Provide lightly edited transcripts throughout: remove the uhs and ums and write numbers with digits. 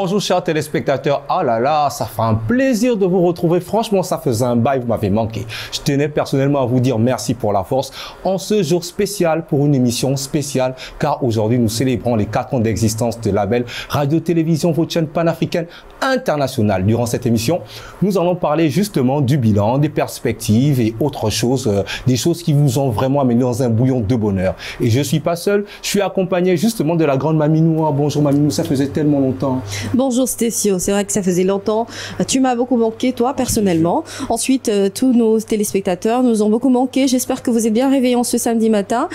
Bonjour chers téléspectateurs, ah là là, ça fait un plaisir de vous retrouver, franchement ça faisait un bail, vous m'avez manqué. Je tenais personnellement à vous dire merci pour la force en ce jour spécial pour une émission spéciale car aujourd'hui nous célébrons les 4 ans d'existence de label Radio-Télévision, votre chaîne panafricaine internationale. Durant cette émission, nous allons parler justement du bilan, des perspectives et autres choses, des choses qui vous ont vraiment amené dans un bouillon de bonheur. Et je suis pas seul, je suis accompagné justement de la grande Maminou. Bonjour Maminou, ça faisait tellement longtemps. Bonjour Stéphio, c'est vrai que ça faisait longtemps. Tu m'as beaucoup manqué, toi, personnellement. Ensuite, tous nos téléspectateurs nous ont beaucoup manqué. J'espère que vous êtes bien réveillés ce samedi matin.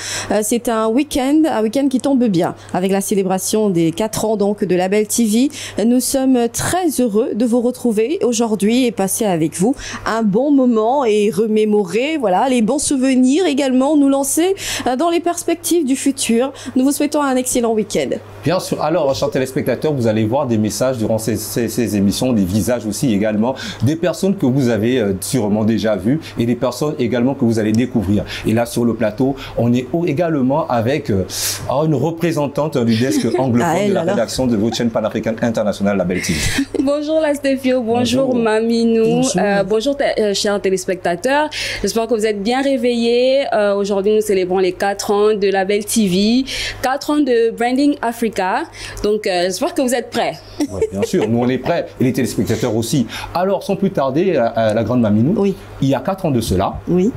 C'est un week-end qui tombe bien. Avec la célébration des 4 ans donc de Label TV, nous sommes très heureux de vous retrouver aujourd'hui et passer avec vous un bon moment et remémorer voilà, les bons souvenirs, également nous lancer dans les perspectives du futur. Nous vous souhaitons un excellent week-end. Bien sûr. Alors, chers téléspectateurs, vous allez voir des messages durant ces émissions, des visages aussi également, des personnes que vous avez sûrement déjà vues et des personnes également que vous allez découvrir. Et là, sur le plateau, on est également avec une représentante du desk anglophone de la rédaction de votre chaîne panafricaine internationale Label TV. Bonjour la Stéphio, bonjour Maminou, bonjour chers téléspectateurs. J'espère que vous êtes bien réveillés. Aujourd'hui, nous célébrons les 4 ans de Label TV, 4 ans de Branding Africa. Donc, j'espère que vous êtes prêts. Oui, bien sûr, nous on est prêts et les téléspectateurs aussi. Alors, sans plus tarder, la grande Maminou, oui. Il y a 4 ans de cela, oui.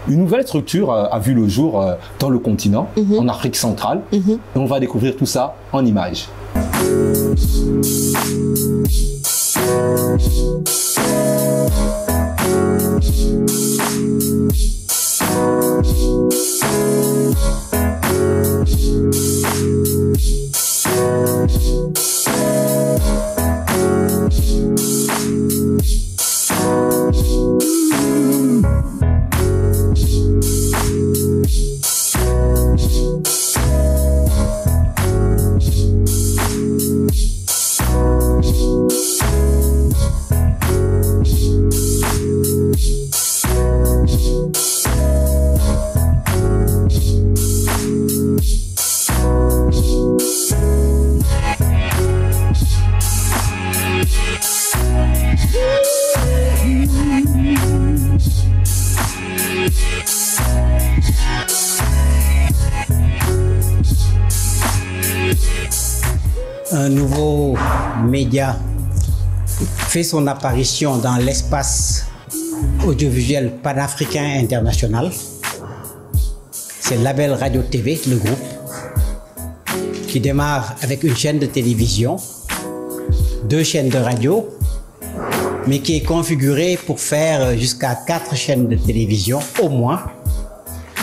Une nouvelle structure a vu le jour dans le continent, en Afrique centrale. Et on va découvrir tout ça en images. Un nouveau média fait son apparition dans l'espace audiovisuel panafricain international. C'est Label Radio TV, le groupe, qui démarre avec une chaîne de télévision, 2 chaînes de radio, mais qui est configuré pour faire jusqu'à 4 chaînes de télévision au moins.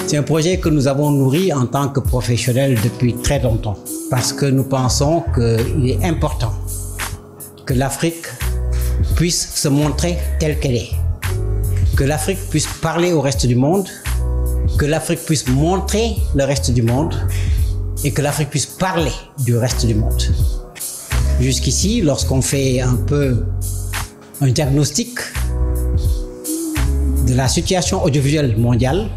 C'est un projet que nous avons nourri en tant que professionnels depuis très longtemps parce que nous pensons qu'il est important que l'Afrique puisse se montrer telle qu'elle est, que l'Afrique puisse parler au reste du monde, que l'Afrique puisse montrer le reste du monde et que l'Afrique puisse parler du reste du monde. Jusqu'ici, lorsqu'on fait un peu un diagnostic de la situation audiovisuelle mondiale,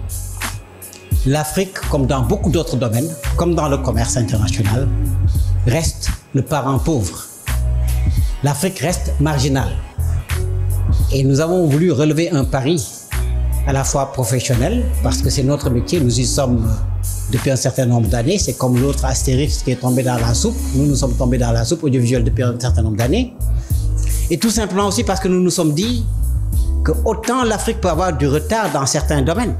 l'Afrique, comme dans beaucoup d'autres domaines, comme dans le commerce international, reste le parent pauvre. L'Afrique reste marginale. Et nous avons voulu relever un pari à la fois professionnel, parce que c'est notre métier, nous y sommes depuis un certain nombre d'années. C'est comme l'autre Astérix qui est tombé dans la soupe. Nous nous sommes tombés dans la soupe audiovisuelle depuis un certain nombre d'années. Et tout simplement aussi parce que nous nous sommes dit que autant l'Afrique peut avoir du retard dans certains domaines,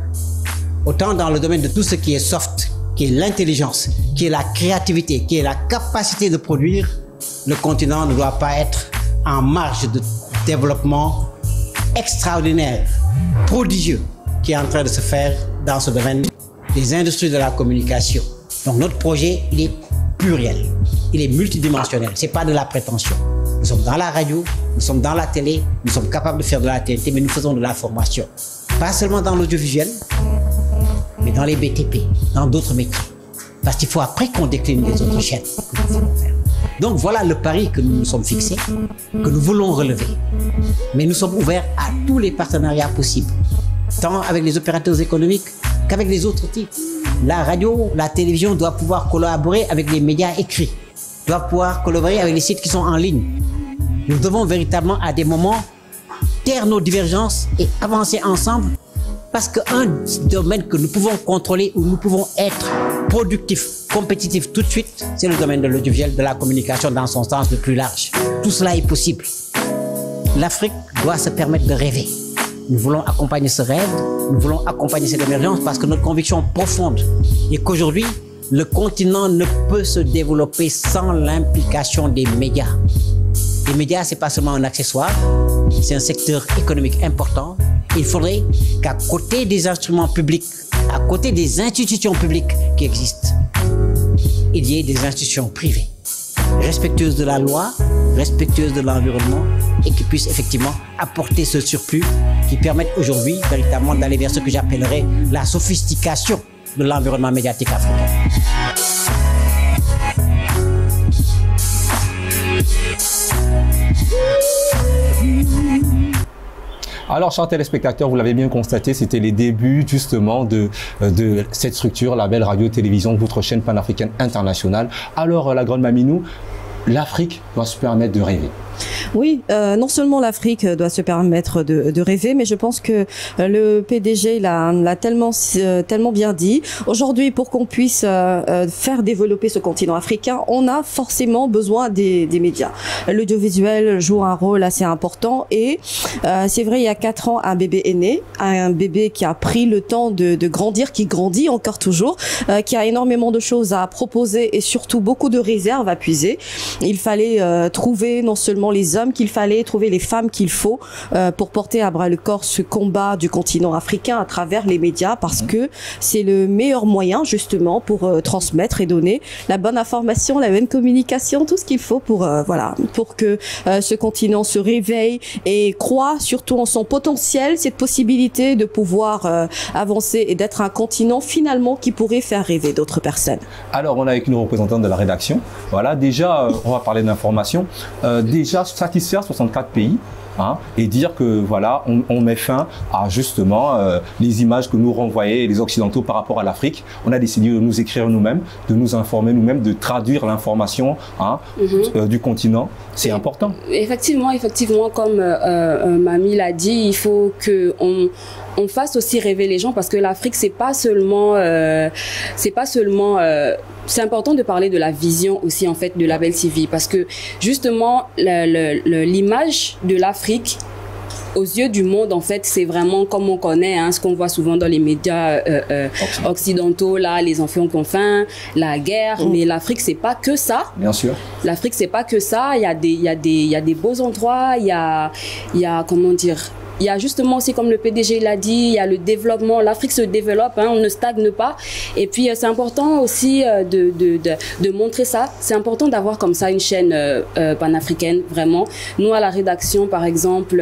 autant dans le domaine de tout ce qui est soft, qui est l'intelligence, qui est la créativité, qui est la capacité de produire, le continent ne doit pas être en marge de développement extraordinaire, prodigieux, qui est en train de se faire dans ce domaine des industries de la communication. Donc notre projet, il est pluriel, il est multidimensionnel, c'est pas de la prétention. Nous sommes dans la radio, nous sommes dans la télé, nous sommes capables de faire de la TNT, mais nous faisons de l'information. Pas seulement dans l'audiovisuel, mais dans les BTP, dans d'autres métiers. Parce qu'il faut après qu'on décline les autres chaînes que nous voulons faire. Donc voilà le pari que nous nous sommes fixés, que nous voulons relever. Mais nous sommes ouverts à tous les partenariats possibles, tant avec les opérateurs économiques qu'avec les autres types. La radio, la télévision doit pouvoir collaborer avec les médias écrits. doivent pouvoir collaborer avec les sites qui sont en ligne. Nous devons véritablement, à des moments, taire nos divergences et avancer ensemble, parce qu'un domaine que nous pouvons contrôler, où nous pouvons être productifs, compétitifs tout de suite, c'est le domaine de l'audiovisuel, de la communication dans son sens le plus large. Tout cela est possible. L'Afrique doit se permettre de rêver. Nous voulons accompagner ce rêve, nous voulons accompagner cette émergence parce que notre conviction profonde est qu'aujourd'hui, le continent ne peut se développer sans l'implication des médias. Les médias, c'est pas seulement un accessoire, c'est un secteur économique important. Il faudrait qu'à côté des instruments publics, à côté des institutions publiques qui existent, il y ait des institutions privées, respectueuses de la loi, respectueuses de l'environnement et qui puissent effectivement apporter ce surplus qui permettent aujourd'hui véritablement d'aller vers ce que j'appellerais la sophistication de l'environnement médiatique africain. Alors, chers téléspectateurs, vous l'avez bien constaté, c'était les débuts justement de cette structure, la belle radio-télévision, votre chaîne panafricaine internationale. Alors, la grande Maminou, l'Afrique doit se permettre de rêver. Oui, non seulement l'Afrique doit se permettre de rêver, mais je pense que le PDG l'a tellement bien dit. Aujourd'hui, pour qu'on puisse faire développer ce continent africain, on a forcément besoin des médias. L'audiovisuel joue un rôle assez important et c'est vrai, il y a 4 ans, un bébé est né, un bébé qui a pris le temps de grandir, qui grandit encore toujours, qui a énormément de choses à proposer et surtout beaucoup de réserves à puiser. Il fallait trouver non seulement les hommes qu'il fallait, trouver les femmes qu'il faut pour porter à bras le corps ce combat du continent africain à travers les médias, parce que c'est le meilleur moyen justement pour transmettre et donner la bonne information, la bonne communication, tout ce qu'il faut pour pour que ce continent se réveille et croit surtout en son potentiel, cette possibilité de pouvoir avancer et d'être un continent finalement qui pourrait faire rêver d'autres personnes. Alors, on a avec nous représentants de la rédaction. Voilà, déjà, on va parler d'information. Déjà, satisfaire 64 pays. Et dire que voilà, on met fin à justement les images que nous renvoyaient les Occidentaux par rapport à l'Afrique. On a décidé de nous écrire nous-mêmes, de nous informer nous-mêmes, de traduire l'information du continent. C'est important. Effectivement, comme Mamie l'a dit, il faut que on fasse aussi rêver les gens, parce que l'Afrique, c'est important de parler de la vision aussi en fait de la Belle TV, parce que justement l'image de l'Afrique aux yeux du monde, en fait, c'est vraiment comme on connaît, ce qu'on voit souvent dans les médias occidentaux, là, les enfants qui ont faim, la guerre. Mais l'Afrique, c'est pas que ça. Bien sûr. L'Afrique, c'est pas que ça. Il y a des beaux endroits. Il y a comment dire. Il y a justement aussi, comme le PDG l'a dit, il y a le développement. L'Afrique se développe, on ne stagne pas. Et puis, c'est important aussi de montrer ça. C'est important d'avoir comme ça une chaîne panafricaine, vraiment. Nous, à la rédaction, par exemple,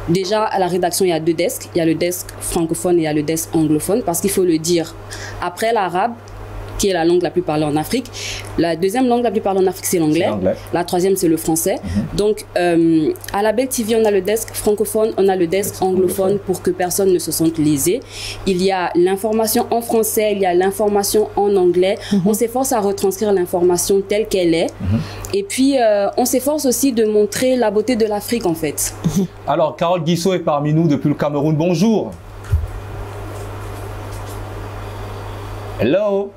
déjà, à la rédaction, il y a 2 desks. Il y a le desk francophone et il y a le desk anglophone, parce qu'il faut le dire. Après l'arabe, qui est la langue la plus parlée en Afrique. La deuxième langue la plus parlée en Afrique, c'est l'anglais. La troisième, c'est le français. Donc, à la Belle TV, on a le desk francophone, on a le desk anglophone pour que personne ne se sente lésé. Il y a l'information en français, il y a l'information en anglais. On s'efforce à retranscrire l'information telle qu'elle est. Et puis, on s'efforce aussi de montrer la beauté de l'Afrique, en fait. Alors, Carole Guissot est parmi nous depuis le Cameroun. Bonjour. Hello.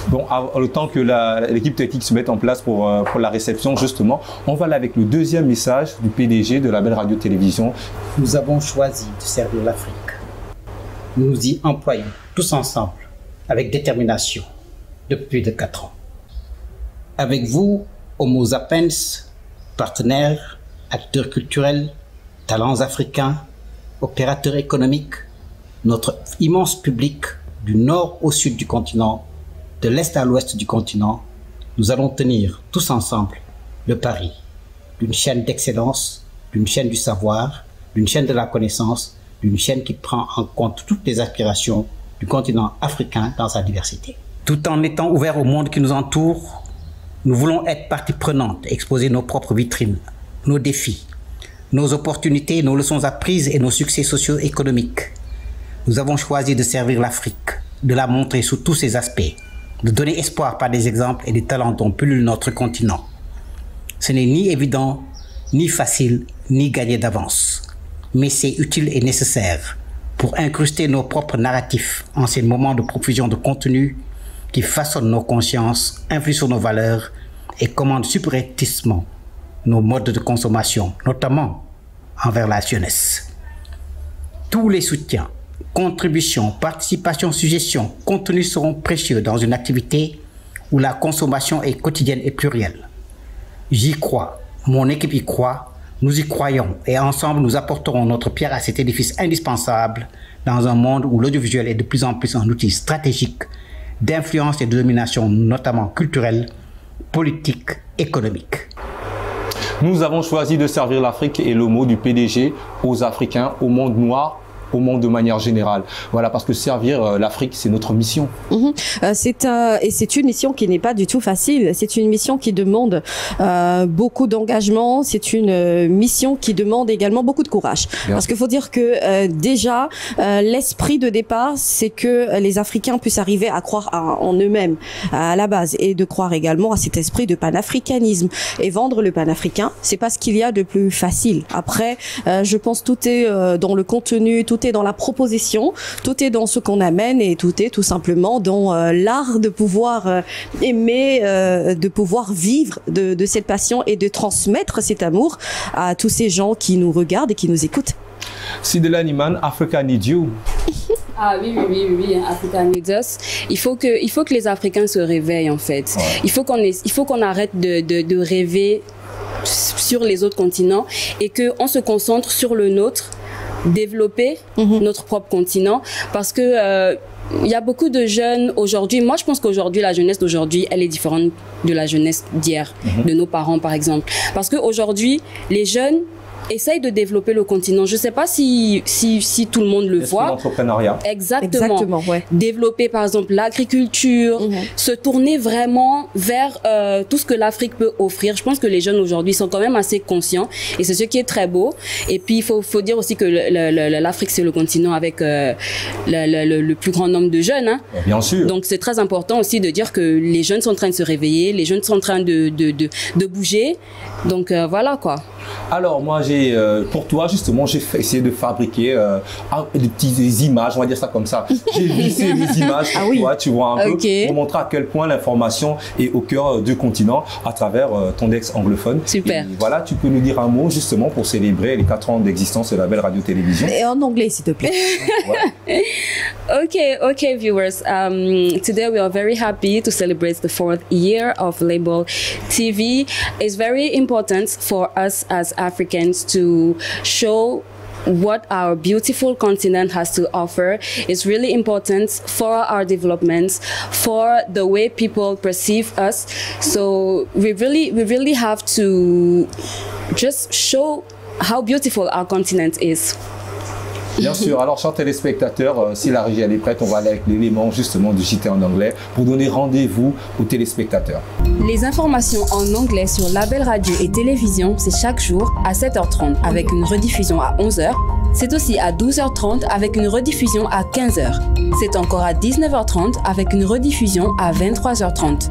Bon, le temps que l'équipe technique se mette en place pour la réception, justement, on va aller avec le deuxième message du PDG de la belle radio-télévision. Nous avons choisi de servir l'Afrique. Nous nous y employons tous ensemble, avec détermination, depuis plus de 4 ans. Avec vous, Homo sapiens, partenaires, acteurs culturels, talents africains, opérateurs économiques, notre immense public du nord au sud du continent, de l'est à l'ouest du continent, nous allons tenir tous ensemble le pari d'une chaîne d'excellence, d'une chaîne du savoir, d'une chaîne de la connaissance, d'une chaîne qui prend en compte toutes les aspirations du continent africain dans sa diversité. Tout en étant ouverts au monde qui nous entoure, nous voulons être partie prenante, exposer nos propres vitrines, nos défis, nos opportunités, nos leçons apprises et nos succès socio-économiques. nous avons choisi de servir l'Afrique, de la montrer sous tous ses aspects, de donner espoir par des exemples et des talents dont pullule notre continent. Ce n'est ni évident, ni facile, ni gagné d'avance, mais c'est utile et nécessaire pour incruster nos propres narratifs en ces moments de profusion de contenu qui façonnent nos consciences, influent sur nos valeurs et commandent subrepticement nos modes de consommation, notamment envers la jeunesse. Tous les soutiens, contributions, participations, suggestions, contenus seront précieux dans une activité où la consommation est quotidienne et plurielle. J'y crois, mon équipe y croit, nous y croyons et ensemble nous apporterons notre pierre à cet édifice indispensable dans un monde où l'audiovisuel est de plus en plus un outil stratégique d'influence et de domination, notamment culturelle, politique, économique. Nous avons choisi de servir l'Afrique et le mot du PDG aux Africains, au monde noir, au monde de manière générale. Voilà, parce que servir l'Afrique, c'est notre mission. C'est une mission qui n'est pas du tout facile. C'est une mission qui demande beaucoup d'engagement. C'est une mission qui demande également beaucoup de courage. Bien parce qu'il faut dire que déjà, l'esprit de départ, c'est que les Africains puissent arriver à croire en eux-mêmes à la base et de croire également à cet esprit de panafricanisme. Et vendre le panafricain, c'est pas ce qu'il y a de plus facile. Après, je pense tout est dans le contenu, tout est dans la proposition, tout est dans ce qu'on amène et tout est tout simplement dans l'art de pouvoir aimer, de pouvoir vivre de cette passion et de transmettre cet amour à tous ces gens qui nous regardent et qui nous écoutent. Sidela Niman, Africa Need You. Ah oui, Africa Needs Us. Il faut que les Africains se réveillent en fait. Ouais. Il faut qu'on arrête de rêver sur les autres continents et qu'on se concentre sur le nôtre, développer notre propre continent parce que il y a beaucoup de jeunes aujourd'hui. Moi, je pense qu'aujourd'hui, la jeunesse d'aujourd'hui, elle est différente de la jeunesse d'hier, de nos parents, par exemple. Parce qu'aujourd'hui, les jeunes essayent de développer le continent. Je ne sais pas si tout le monde le voit. L'entrepreneuriat. Exactement. Ouais. Développer, par exemple, l'agriculture, se tourner vraiment vers tout ce que l'Afrique peut offrir. Je pense que les jeunes aujourd'hui sont quand même assez conscients et c'est ce qui est très beau. Et puis, il faut dire aussi que l'Afrique, c'est le continent avec le plus grand nombre de jeunes. Hein. Bien sûr. Donc, c'est très important aussi de dire que les jeunes sont en train de se réveiller, les jeunes sont en train de bouger. Donc, voilà quoi. Alors, moi, pour toi, justement, j'ai essayé de fabriquer des images, on va dire ça comme ça. J'ai vissé des images pour toi, tu vois, un peu, pour montrer à quel point l'information est au cœur du continent à travers ton ex anglophone. Super. Et voilà, tu peux nous dire un mot, justement, pour célébrer les 4 ans d'existence de la belle radio-télévision. Et en anglais, s'il te plaît. Okay, viewers. Today we are very happy to celebrate the 4th year of Label TV. It's very important for us as Africans to show what our beautiful continent has to offer. It's really important for our developments, for the way people perceive us. So we really have to just show how beautiful our continent is. Bien sûr. Alors, chers téléspectateurs, si la régie elle est prête, on va aller avec l'élément justement du JT en anglais pour donner rendez-vous aux téléspectateurs. Les informations en anglais sur Label Radio et Télévision, c'est chaque jour à 7h30 avec une rediffusion à 11h. C'est aussi à 12h30 avec une rediffusion à 15h. C'est encore à 19h30 avec une rediffusion à 23h30.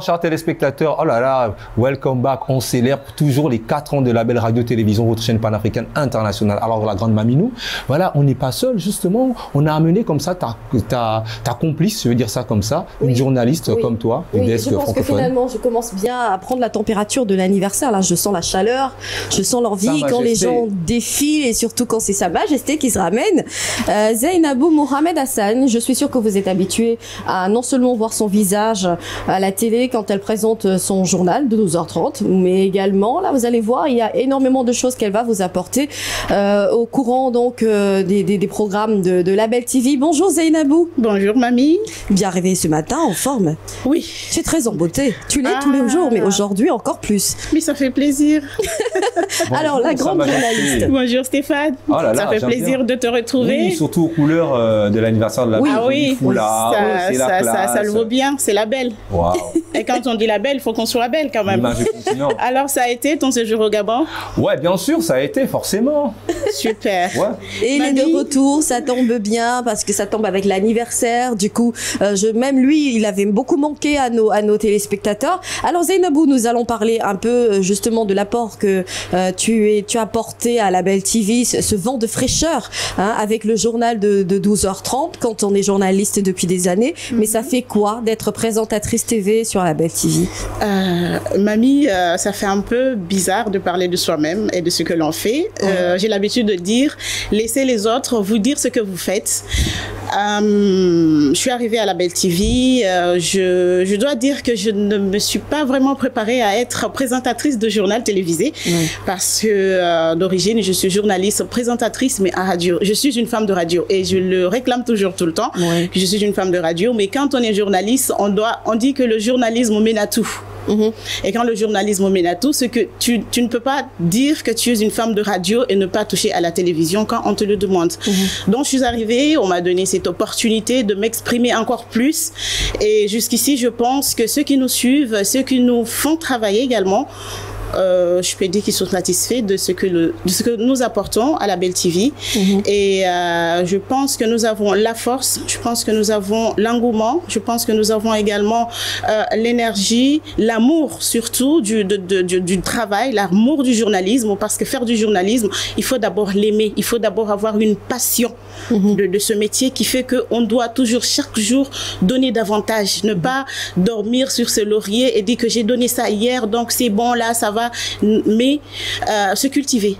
Alors, chers téléspectateurs, oh là là, welcome back. On célèbre toujours les 4 ans de la belle radio-télévision, votre chaîne panafricaine internationale. Alors, la grande Maminou, voilà, on n'est pas seul, justement. On a amené comme ça ta complice, je veux dire ça comme ça, une journaliste comme toi, une desk francophone. Je pense que finalement, je commence bien à prendre la température de l'anniversaire. Là, je sens la chaleur, je sens l'envie quand les gens défilent et surtout quand c'est Sa Majesté qui se ramène. Zainabou Mohamed Hassan, je suis sûre que vous êtes habitué à non seulement voir son visage à la télé quand elle présente son journal de 12h30, mais également, là, vous allez voir, il y a énormément de choses qu'elle va vous apporter au courant donc des programmes de la Belle TV. Bonjour Zainabou. Bonjour mamie. Bien réveillée ce matin, en forme. Oui. C'est très en beauté. Tu l'es tous les jours, mais aujourd'hui encore plus. Mais ça fait plaisir. Alors, la grande journaliste. Bonjour Stéphane. Oh là là, ça fait plaisir de te retrouver. Oui, surtout aux couleurs de l'anniversaire de la Belle. Ah oui, foulard, ça le vaut bien, c'est la Belle. Wow. Et quand on dit la Belle, il faut qu'on soit belle quand même. L'image du continent. Alors, ça a été ton séjour au Gabon? Ouais, bien sûr, ça a été, forcément. Super. Ouais. Et il est de retour, ça tombe bien parce que ça tombe avec l'anniversaire. Du coup, même lui, il avait beaucoup manqué à nos téléspectateurs. Alors Zainabou, nous allons parler un peu justement de l'apport que tu as apporté à la Belle TV, ce vent de fraîcheur avec le journal de 12h30 quand on est journaliste depuis des années. Mais ça fait quoi d'être présentatrice TV sur la Belle TV? Mamie, ça fait un peu bizarre de parler de soi-même et de ce que l'on fait. J'ai l'habitude de dire, laissez les autres vous dire ce que vous faites. Je suis arrivée à la Belle TV. Je dois dire que je ne me suis pas vraiment préparée à être présentatrice de journal télévisé parce que d'origine, je suis journaliste, présentatrice, mais à radio. Je suis une femme de radio et je le réclame toujours tout le temps. Que je suis une femme de radio, mais quand on est journaliste, on dit que le journalisme mène à tout. Et quand le journalisme mène à tout, c'est que tu ne peux pas dire que tu es une femme de radio et ne pas toucher à la télévision quand on te le demande. Donc je suis arrivée, on m'a donné cette opportunité de m'exprimer encore plus. Et jusqu'ici, je pense que ceux qui nous suivent, ceux qui nous font travailler également, je peux dire qu'ils sont satisfaits de ce que nous apportons à la Belle TV. Et je pense que nous avons la force, je pense que nous avons l'engouement, je pense que nous avons également l'énergie, l'amour surtout du travail, l'amour du journalisme, parce que faire du journalisme, il faut d'abord l'aimer, il faut d'abord avoir une passion de ce métier qui fait qu'on doit toujours, chaque jour, donner davantage, ne pas dormir sur ce laurier et dire que j'ai donné ça hier, donc c'est bon, là, ça va. Mais se cultiver,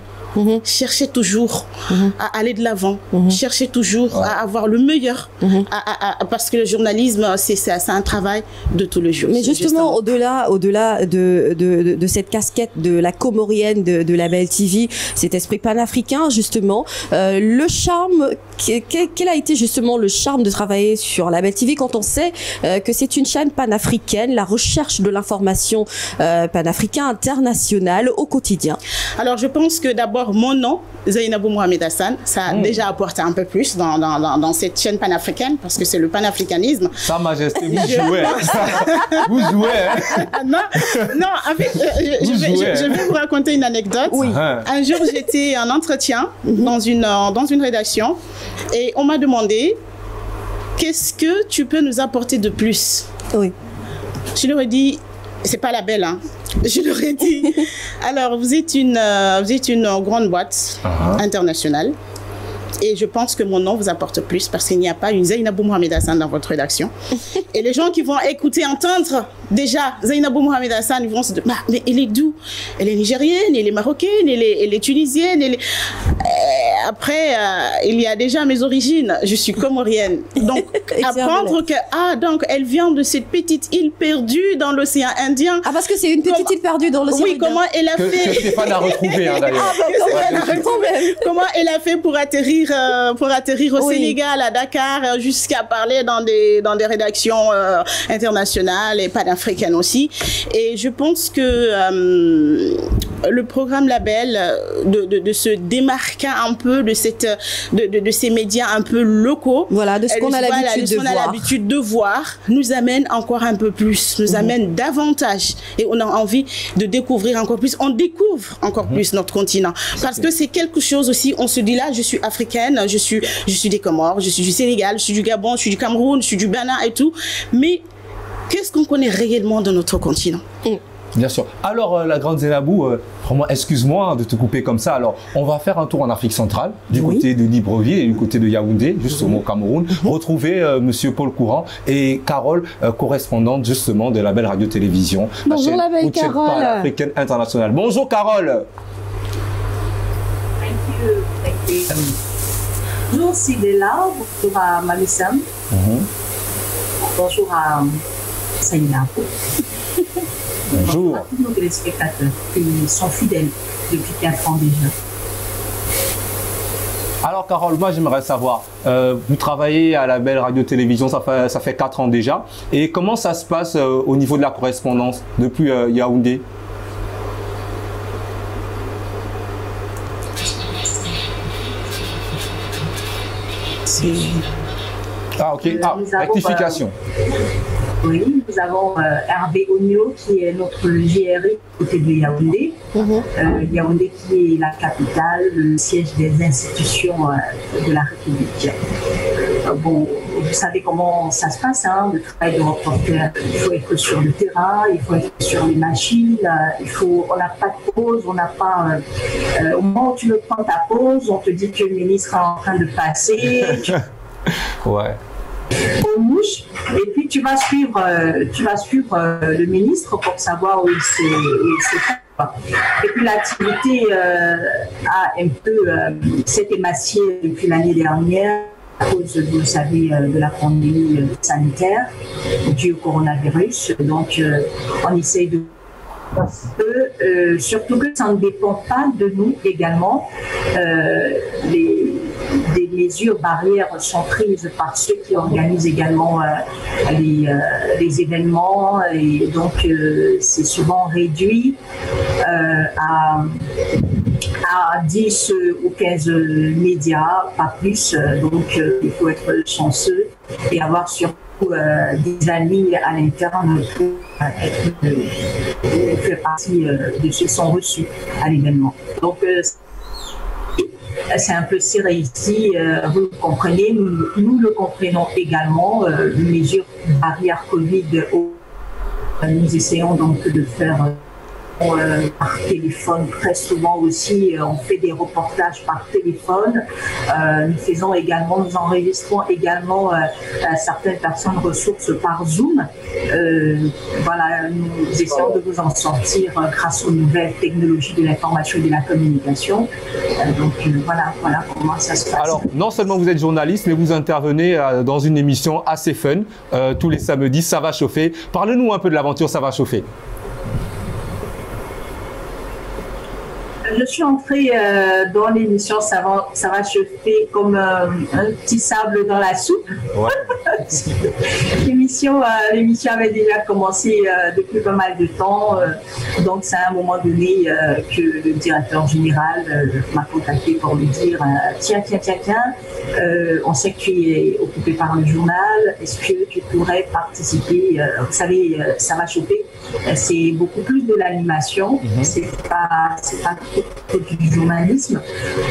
chercher toujours à aller de l'avant, chercher toujours à avoir le meilleur, parce que le journalisme, c'est un travail de tous les jours. Mais justement, au-delà de cette casquette de la comorienne de la Belle TV, cet esprit panafricain, justement, le charme, quel a été justement le charme de travailler sur la Belle TV quand on sait que c'est une chaîne panafricaine, la recherche de l'information panafricaine internationale au quotidien? Alors, je pense que d'abord, mon nom, Zainabou Mohamed Hassan, ça a déjà apporté un peu plus dans cette chaîne panafricaine, parce que c'est le panafricanisme. Sa Majesté, vous jouez. Vous jouez. Non, en fait, je vais vous raconter une anecdote. Un jour, j'étais en entretien dans une rédaction et on m'a demandé, qu'est-ce que tu peux nous apporter de plus? Je leur ai dit, c'est pas la Belle, hein. Je leur ai dit, alors vous êtes une grande boîte internationale et je pense que mon nom vous apporte plus parce qu'il n'y a pas une Zainabou Mohamed Hassan dans votre rédaction. Et les gens qui vont écouter, entendre déjà Zainabou Mohamed Hassan, ils vont se dire, mais elle est d'où? Elle est nigérienne, elle est marocaine, elle est tunisienne, après, il y a déjà mes origines, je suis comorienne. Donc, apprendre que, donc, elle vient de cette petite île perdue dans l'océan Indien. Ah, parce que c'est une petite île perdue dans l'océan Indien. Oui, comment elle a fait... Que Stéphane a retrouvé, d'ailleurs. Comment elle a fait pour atterrir au Sénégal, à Dakar, jusqu'à parler dans des rédactions internationales et panafricaines aussi. Et je pense que le programme La Belle, de se démarquer un peu de ces médias un peu locaux, voilà, de ce qu'on a l'habitude de voir, nous amène encore un peu plus, nous amène davantage, et on a envie de découvrir encore plus. On découvre encore plus notre continent, parce que c'est quelque chose aussi. On se dit là, je suis africaine, je suis des Comores, je suis du Sénégal, je suis du Gabon, je suis du Cameroun, je suis du Bénin et tout, mais qu'est-ce qu'on connaît réellement de notre continent? Bien sûr. Alors, la grande Zainabou, vraiment, excuse-moi de te couper comme ça. Alors, on va faire un tour en Afrique centrale, du côté de Libreville et du côté de Yaoundé, justement au Cameroun. Retrouver Monsieur Paul Courant et Carole, correspondante justement de la belle radio-télévision. Bonjour la belle Carole. Africaine internationale. Bonjour Carole. Thank you. Bonjour Sidela, bonjour à Mamissam. Bonjour à Zainabou. Bonjour. À tous nos téléspectateurs qui sont fidèles depuis 4 ans déjà. Alors Carole, moi j'aimerais savoir, vous travaillez à la belle radio-télévision, ça fait 4 ans déjà. Et comment ça se passe au niveau de la correspondance depuis Yaoundé? Ah ok, rectification. Oui, nous avons Hervé Ogno qui est notre GRI côté de Yaoundé. Yaoundé qui est la capitale, le siège des institutions de la République. Bon, vous savez comment ça se passe, hein, le travail de reporter. Il faut être sur le terrain, il faut être sur les machines, on n'a pas de pause, on n'a pas... au moment où tu veux prendre ta pause, on te dit que le ministre est en train de passer. Ouais. Aux mouches, et puis tu vas suivre le ministre pour savoir où il se trouve. Et puis l'activité a un peu s'est émaciée depuis l'année dernière à cause, vous savez, de la pandémie sanitaire due au coronavirus. Donc on essaye de surtout que ça ne dépend pas de nous également. Des mesures barrières sont prises par ceux qui organisent également les événements et donc c'est souvent réduit à 10 ou 15 médias, pas plus. Donc il faut être chanceux et avoir surtout des amis à l'interne pour faire partie de ceux qui sont reçus à l'événement. Donc c'est un peu serré ici, vous le comprenez, nous le comprenons également, les mesures barrières Covid, nous essayons donc de faire par téléphone très souvent aussi, on fait des reportages par téléphone, nous enregistrons également certaines personnes ressources par Zoom. Voilà, nous essayons de vous en sortir grâce aux nouvelles technologies de l'information et de la communication. Voilà comment ça se passe. Alors, non seulement vous êtes journaliste, mais vous intervenez dans une émission assez fun tous les samedis, Ça va chauffer. Parlez-nous un peu de l'aventure Ça va chauffer. Je suis entrée dans l'émission Ça va chauffer comme un petit sable dans la soupe. Ouais. L'émission avait déjà commencé depuis pas mal de temps. Donc c'est à un moment donné que le directeur général m'a contacté pour lui dire tiens, on sait que tu es occupé par le journal, est-ce que tu pourrais participer? Vous savez, Ça va chauffer, c'est beaucoup plus de l'animation, c'est pas du journalisme.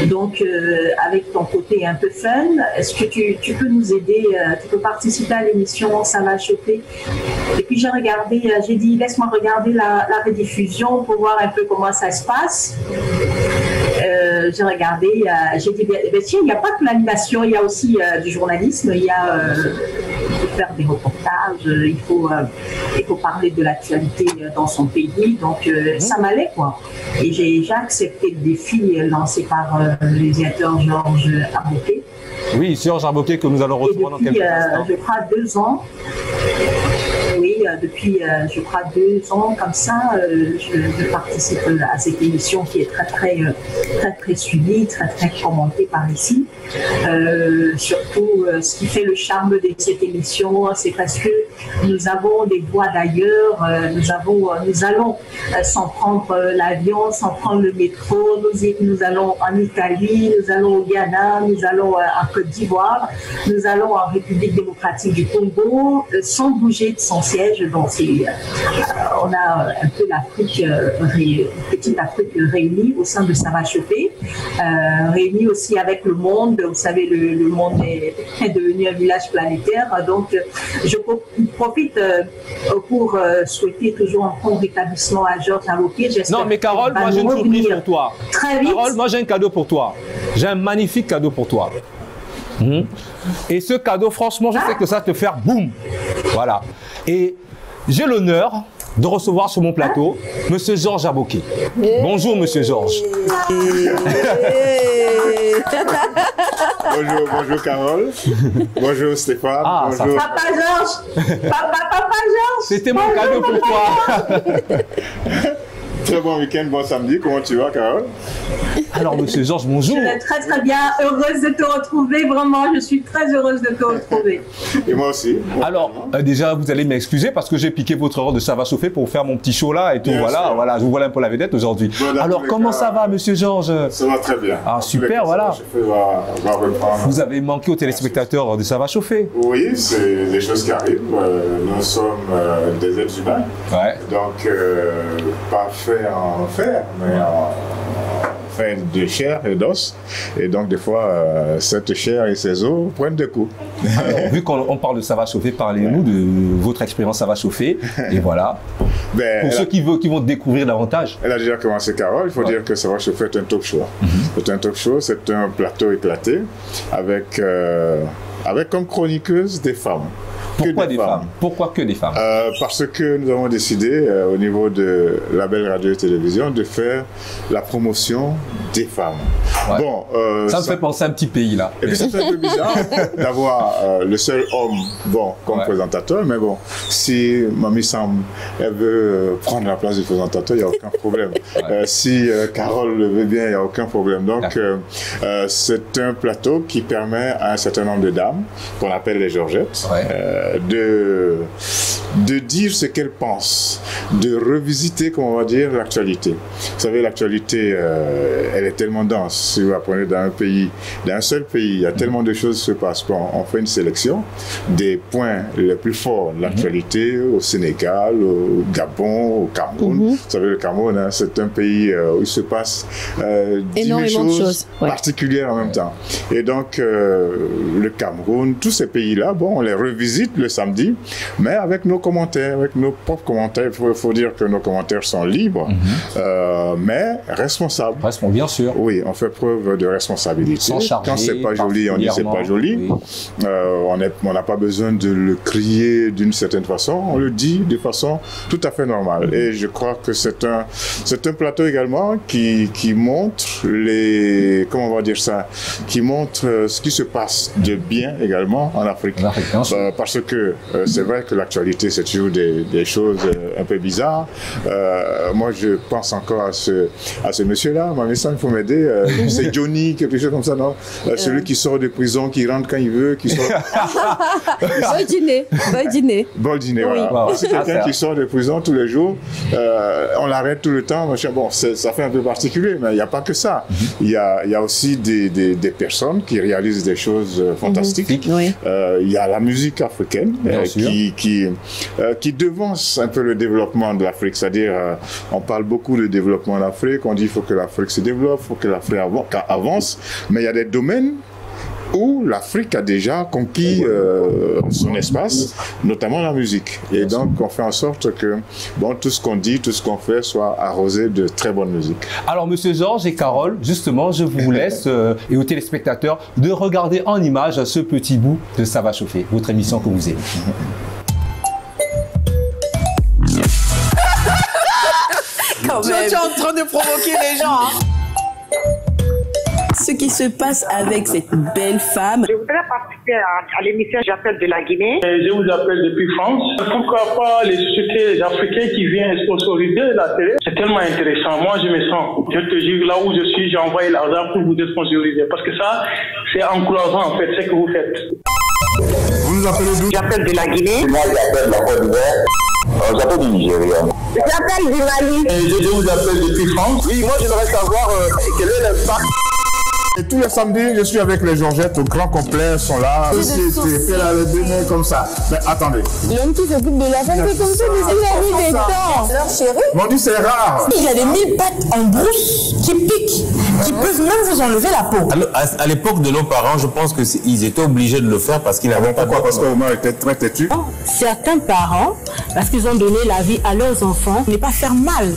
Donc, avec ton côté un peu fun, est-ce que tu peux nous aider, tu peux participer à l'émission Ça va chauffer? Et puis j'ai dit laisse-moi regarder la rediffusion pour voir un peu comment ça se passe. J'ai regardé, j'ai dit tiens, il n'y a pas que l'animation, il y a aussi du journalisme, il faut faire des reportages, il faut parler de l'actualité dans son pays, donc ça m'allait quoi. Et j'ai accepté le défi lancé par le directeur Georges Aboké. Oui, Georges Aboké que nous allons retrouver dans quelques instants. Je crois 2 ans. Oui, depuis, je crois 2 ans comme ça, je participe à cette émission qui est très suivie, très commentée par ici. Surtout, ce qui fait le charme de cette émission, c'est parce que nous avons des voix d'ailleurs. Nous allons sans prendre l'avion, sans prendre le métro. Nous allons en Italie, nous allons au Ghana, nous allons en Côte d'Ivoire, nous allons en République démocratique du Congo, sans bouger de son siège. Liège. Donc on a un peu l'Afrique, petite Afrique réunie au sein de Ça va chauffer, réunie aussi avec le monde. Vous savez, le monde est devenu un village planétaire. Donc je profite pour souhaiter toujours un bon rétablissement à Georges Avoké. Non, mais Carole, moi j'ai une surprise pour toi. Très vite. Carole, moi j'ai un cadeau pour toi. J'ai un magnifique cadeau pour toi. Et ce cadeau, franchement, je sais que ça va te faire boum. Voilà. Et j'ai l'honneur de recevoir sur mon plateau Monsieur Georges Avoké. Bonjour, Monsieur Georges. Bonjour Carole. Bonjour Stéphane. Bonjour. Papa Georges. Papa Georges. C'était mon cadeau pour toi. Très bon week-end, bon samedi. Comment tu vas, Carole? Alors, Monsieur Georges, bonjour. Je vais très bien, heureuse de te retrouver, vraiment, je suis très heureuse de te retrouver. Et moi aussi. Alors, déjà, vous allez m'excuser parce que j'ai piqué votre heure de Ça va chauffer pour faire mon petit show là et tout. Voilà, je vous vois un peu la vedette aujourd'hui. Alors, comment ça va, Monsieur Georges? Ça va très bien. Ah, super, voilà. Va reprendre. Vous avez manqué aux téléspectateurs de Ça va chauffer? Oui, c'est des choses qui arrivent. Nous sommes des êtres humains. Ouais. Donc, pas fait en fer, mais en fait de chair et d'os. Et donc, des fois, cette chair et ces os prennent des coups. Alors, vu qu'on parle de Ça va chauffer, parlez-nous de votre expérience Ça va chauffer. Et voilà. Pour ceux qui vont découvrir davantage. Elle a déjà commencé, Carole. Il faut dire que Ça va chauffer est un talk show. C'est un talk show, c'est un plateau éclaté avec comme chroniqueuses des femmes. Pourquoi des femmes? Pourquoi que des femmes? Parce que nous avons décidé, au niveau de la Belle Radio et Télévision, de faire la promotion des femmes. Ouais. Bon, ça me fait penser à un petit pays là. Et puis ça fait un peu bizarre d'avoir le seul homme comme présentateur, mais bon, si Mamie Sam elle veut prendre la place du présentateur, il n'y a aucun problème. Si Carole le veut bien, il n'y a aucun problème. Donc c'est un plateau qui permet à un certain nombre de dames, qu'on appelle les Georgettes, de dire ce qu'elles pensent, de revisiter, comment on va dire, l'actualité. Vous savez, l'actualité, elle est tellement dense. Si vous apprenez dans un seul pays, il y a tellement de choses qui se passent. Bon, on fait une sélection des points les plus forts de l'actualité au Sénégal, au Gabon, au Cameroun. Vous savez, le Cameroun, hein, c'est un pays où il se passe 10 000 choses particulières en même temps. Et donc, le Cameroun, tous ces pays-là, bon, on les revisite le samedi, mais avec nos commentaires, avec nos propres commentaires. Il faut dire que nos commentaires sont libres, mais responsables. Bien sûr. Oui, on fait preuve de responsabilité. Sans charger, quand c'est pas joli, on dit c'est pas joli. Oui. On n'a pas besoin de le crier d'une certaine façon. On le dit de façon tout à fait normale. Et je crois que c'est un plateau également qui montre comment on va dire ça, qui montre ce qui se passe de bien également en Afrique. Parce que c'est vrai que l'actualité, c'est toujours des choses un peu bizarres. Moi, je pense encore à ce monsieur-là. Mamie Sam, il faut m'aider. C'est Johnny, quelque chose comme ça, non? Celui qui sort de prison, qui rentre quand il veut, qui sort... Boldiner, voilà. Wow. C'est quelqu'un qui sort de prison tous les jours. On l'arrête tout le temps. Bon, ça fait un peu particulier, mais il n'y a pas que ça. Il y a aussi des personnes qui réalisent des choses fantastiques. Il y a la musique africaine qui devance un peu le développement de l'Afrique. C'est-à-dire, on parle beaucoup de développement en Afrique, on dit qu'il faut que l'Afrique se développe, il faut que l'Afrique avance, mais il y a des domaines où l'Afrique a déjà conquis son espace, notamment la musique. Et donc, on fait en sorte que tout ce qu'on dit, tout ce qu'on fait soit arrosé de très bonne musique. Alors, Monsieur Georges et Carole, justement, je vous laisse, et aux téléspectateurs, de regarder en image ce petit bout de Ça va chauffer, votre émission que vous aimez. Tu es en train de provoquer les gens, hein. Ce qui se passe avec cette belle femme. Je voudrais participer à l'émission J'appelle de la Guinée. Je vous appelle depuis France. Pourquoi pas les sociétés africaines qui viennent sponsoriser la télé? C'est tellement intéressant. Moi, je me sens. Je te dis, là où je suis, j'ai envoyé l'argent pour vous sponsoriser. Parce que ça, c'est encourageant, en fait, ce que vous faites. Vous nous appelez d'où? J'appelle de la Guinée. Moi, j'appelle de la Côte d'Ivoire. J'appelle du Nigeria. J'appelle du Mali. Je vous appelle depuis France. Oui, moi, j'aimerais savoir quel est l'impact Et tous les samedis, je suis avec les Georgettes au grand complet, sont là. C'est là le dîner comme ça. Mais attendez. L'homme qui s'occupe de la femme, c'est comme ça, mais il a mis des temps. Alors chérie, Mon Dieu, c'est rare. il y a des 1000 pattes en brousse qui piquent, qui peuvent même vous enlever la peau. À l'époque de nos parents, je pense qu'ils étaient obligés de le faire parce qu'ils n'avaient pas de... Pourquoi? Parce qu'Omar était très têtu. Certains parents, parce qu'ils ont donné la vie à leurs enfants, ne pas faire mal.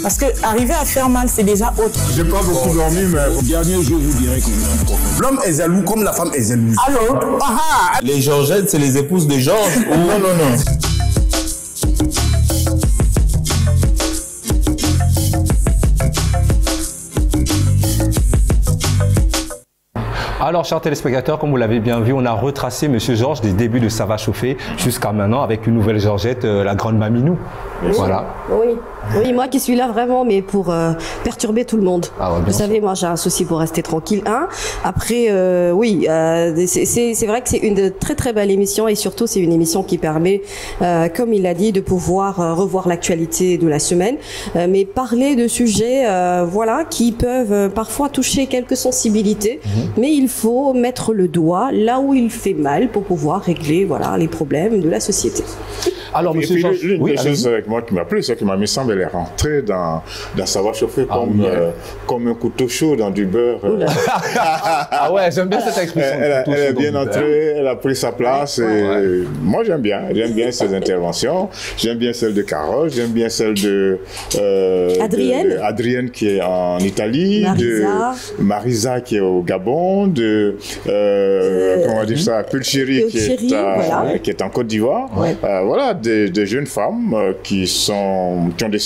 Parce que arriver à faire mal, c'est déjà autre. J'ai pas beaucoup dormi, mais Au dernier jour, vous direz que l'homme est jaloux comme la femme est jalouse. Allô? Les Georgettes, c'est les épouses de Georges. non, non, non. Alors, chers téléspectateurs, comme vous l'avez bien vu, on a retracé Monsieur Georges des débuts de Ça va chauffer jusqu'à maintenant avec une nouvelle Georgette, la grande Maminou. Voilà. Oui. Oui, moi qui suis là vraiment, mais pour perturber tout le monde. Ah ouais, vous savez, moi j'ai un souci pour rester tranquille. Après, oui, c'est vrai que c'est une très très belle émission et surtout c'est une émission qui permet, comme il l'a dit, de pouvoir revoir l'actualité de la semaine, mais parler de sujets, voilà, qui peuvent parfois toucher quelques sensibilités, mais il faut mettre le doigt là où il fait mal pour pouvoir régler, voilà, les problèmes de la société. Alors, monsieur Georges, l'une des choses avec moi qui m'a plu, c'est que ma semble elle est rentrée dans Ça va chauffer comme un couteau chaud dans du beurre. Ah ouais, j'aime bien cette expression. Elle est bien entrée, elle a pris sa place. Et moi, j'aime bien ses interventions. J'aime bien celle de Carole, j'aime bien celle de Adrienne qui est en Italie, Marisa. de Marisa qui est au Gabon, de comment dire ça, Pulchéry qui est en Côte d'Ivoire. Ouais. Voilà, des jeunes femmes qui ont décidé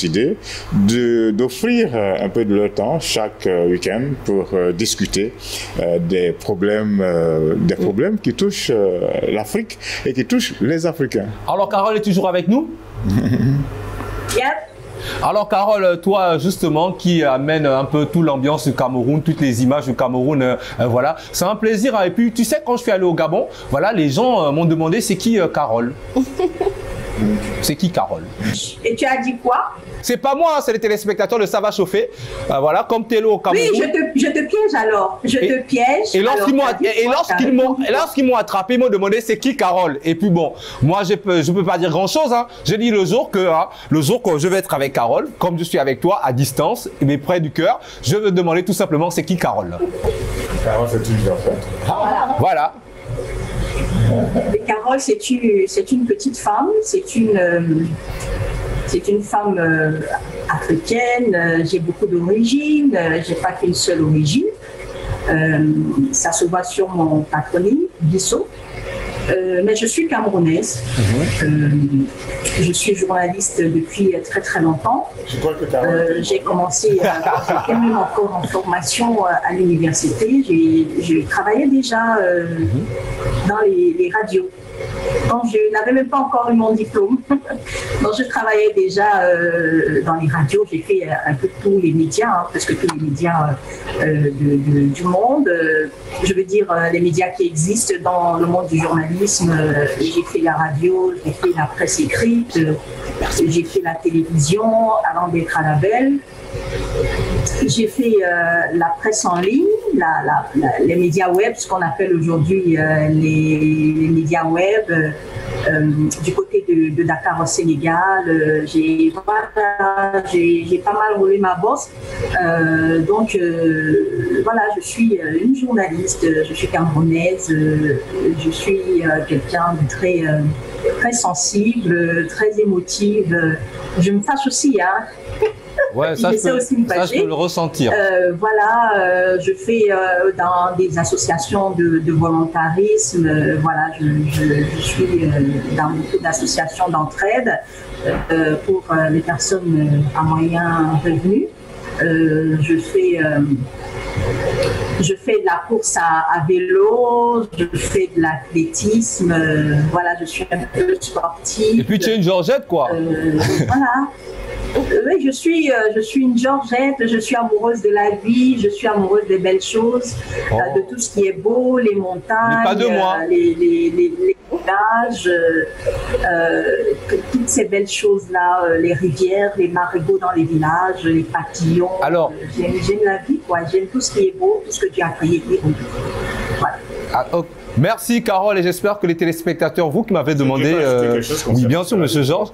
d'offrir un peu de leur temps chaque week-end pour discuter des problèmes qui touchent l'Afrique et qui touchent les Africains. Alors, Carole est toujours avec nous? Yep. Alors Carole, toi justement qui amène un peu toute l'ambiance du Cameroun, toutes les images du Cameroun, voilà, c'est un plaisir. Et puis tu sais, quand je suis allé au Gabon, voilà, les gens m'ont demandé c'est qui Carole. C'est qui Carole? Et tu as dit quoi? C'est pas moi, c'est les téléspectateurs de Ça va chauffer. Voilà, comme t'es là au Cameroun. Oui, je te piège alors. Je te piège. Et lorsqu'ils m'ont attrapé, ils m'ont demandé c'est qui Carole. Et puis bon, moi je peux pas dire grand chose. Hein. J'ai dit le jour que je vais être avec Carole, comme je suis avec toi à distance, mais près du cœur, je veux demander tout simplement c'est qui Carole. Carole, c'est une personne. Voilà. Carole, c'est une petite femme, c'est une femme africaine. J'ai beaucoup d'origines, j'ai pas qu'une seule origine. Ça se voit sur mon patronyme, Bissot. Mais je suis camerounaise. Je suis journaliste depuis très très longtemps. J'ai commencé, j'étais même encore en formation à l'université. J'ai travaillé déjà dans les radios. Quand je n'avais même pas encore eu mon diplôme. Donc je travaillais déjà dans les radios, j'ai fait un peu tous les médias, presque tous les médias du monde. Je veux dire les médias qui existent dans le monde du journalisme. J'ai fait la radio, j'ai fait la presse écrite, j'ai fait la télévision avant d'être à la Belle. J'ai fait la presse en ligne, les médias web, ce qu'on appelle aujourd'hui les médias web, du côté de Dakar au Sénégal. J'ai pas mal roulé ma bosse. Donc voilà, je suis une journaliste, je suis camerounaise, je suis quelqu'un de très sensible, très émotive. Je me fâche aussi, hein. Ouais, ça, je peux le ressentir. Voilà, je fais dans des associations de volontarisme. Voilà, je suis dans beaucoup d'associations d'entraide pour les personnes à moyen revenu. Je fais de la course à vélo, je fais de l'athlétisme. Voilà, je suis un peu sportive. Et puis tu es une Georgette, quoi. Voilà. Oui, je suis une Georgette, je suis amoureuse de la vie, je suis amoureuse des belles choses, de tout ce qui est beau, les montagnes. Mais pas de moi. village, toutes ces belles choses-là, les rivières, les marigots dans les villages, les papillons. Alors, j'aime la vie, quoi. J'aime tout ce qui est beau, tout ce que tu as créé. Voilà. Ah, okay. Merci Carole et j'espère que les téléspectateurs, vous qui m'avez demandé, oui bien sûr Monsieur Georges.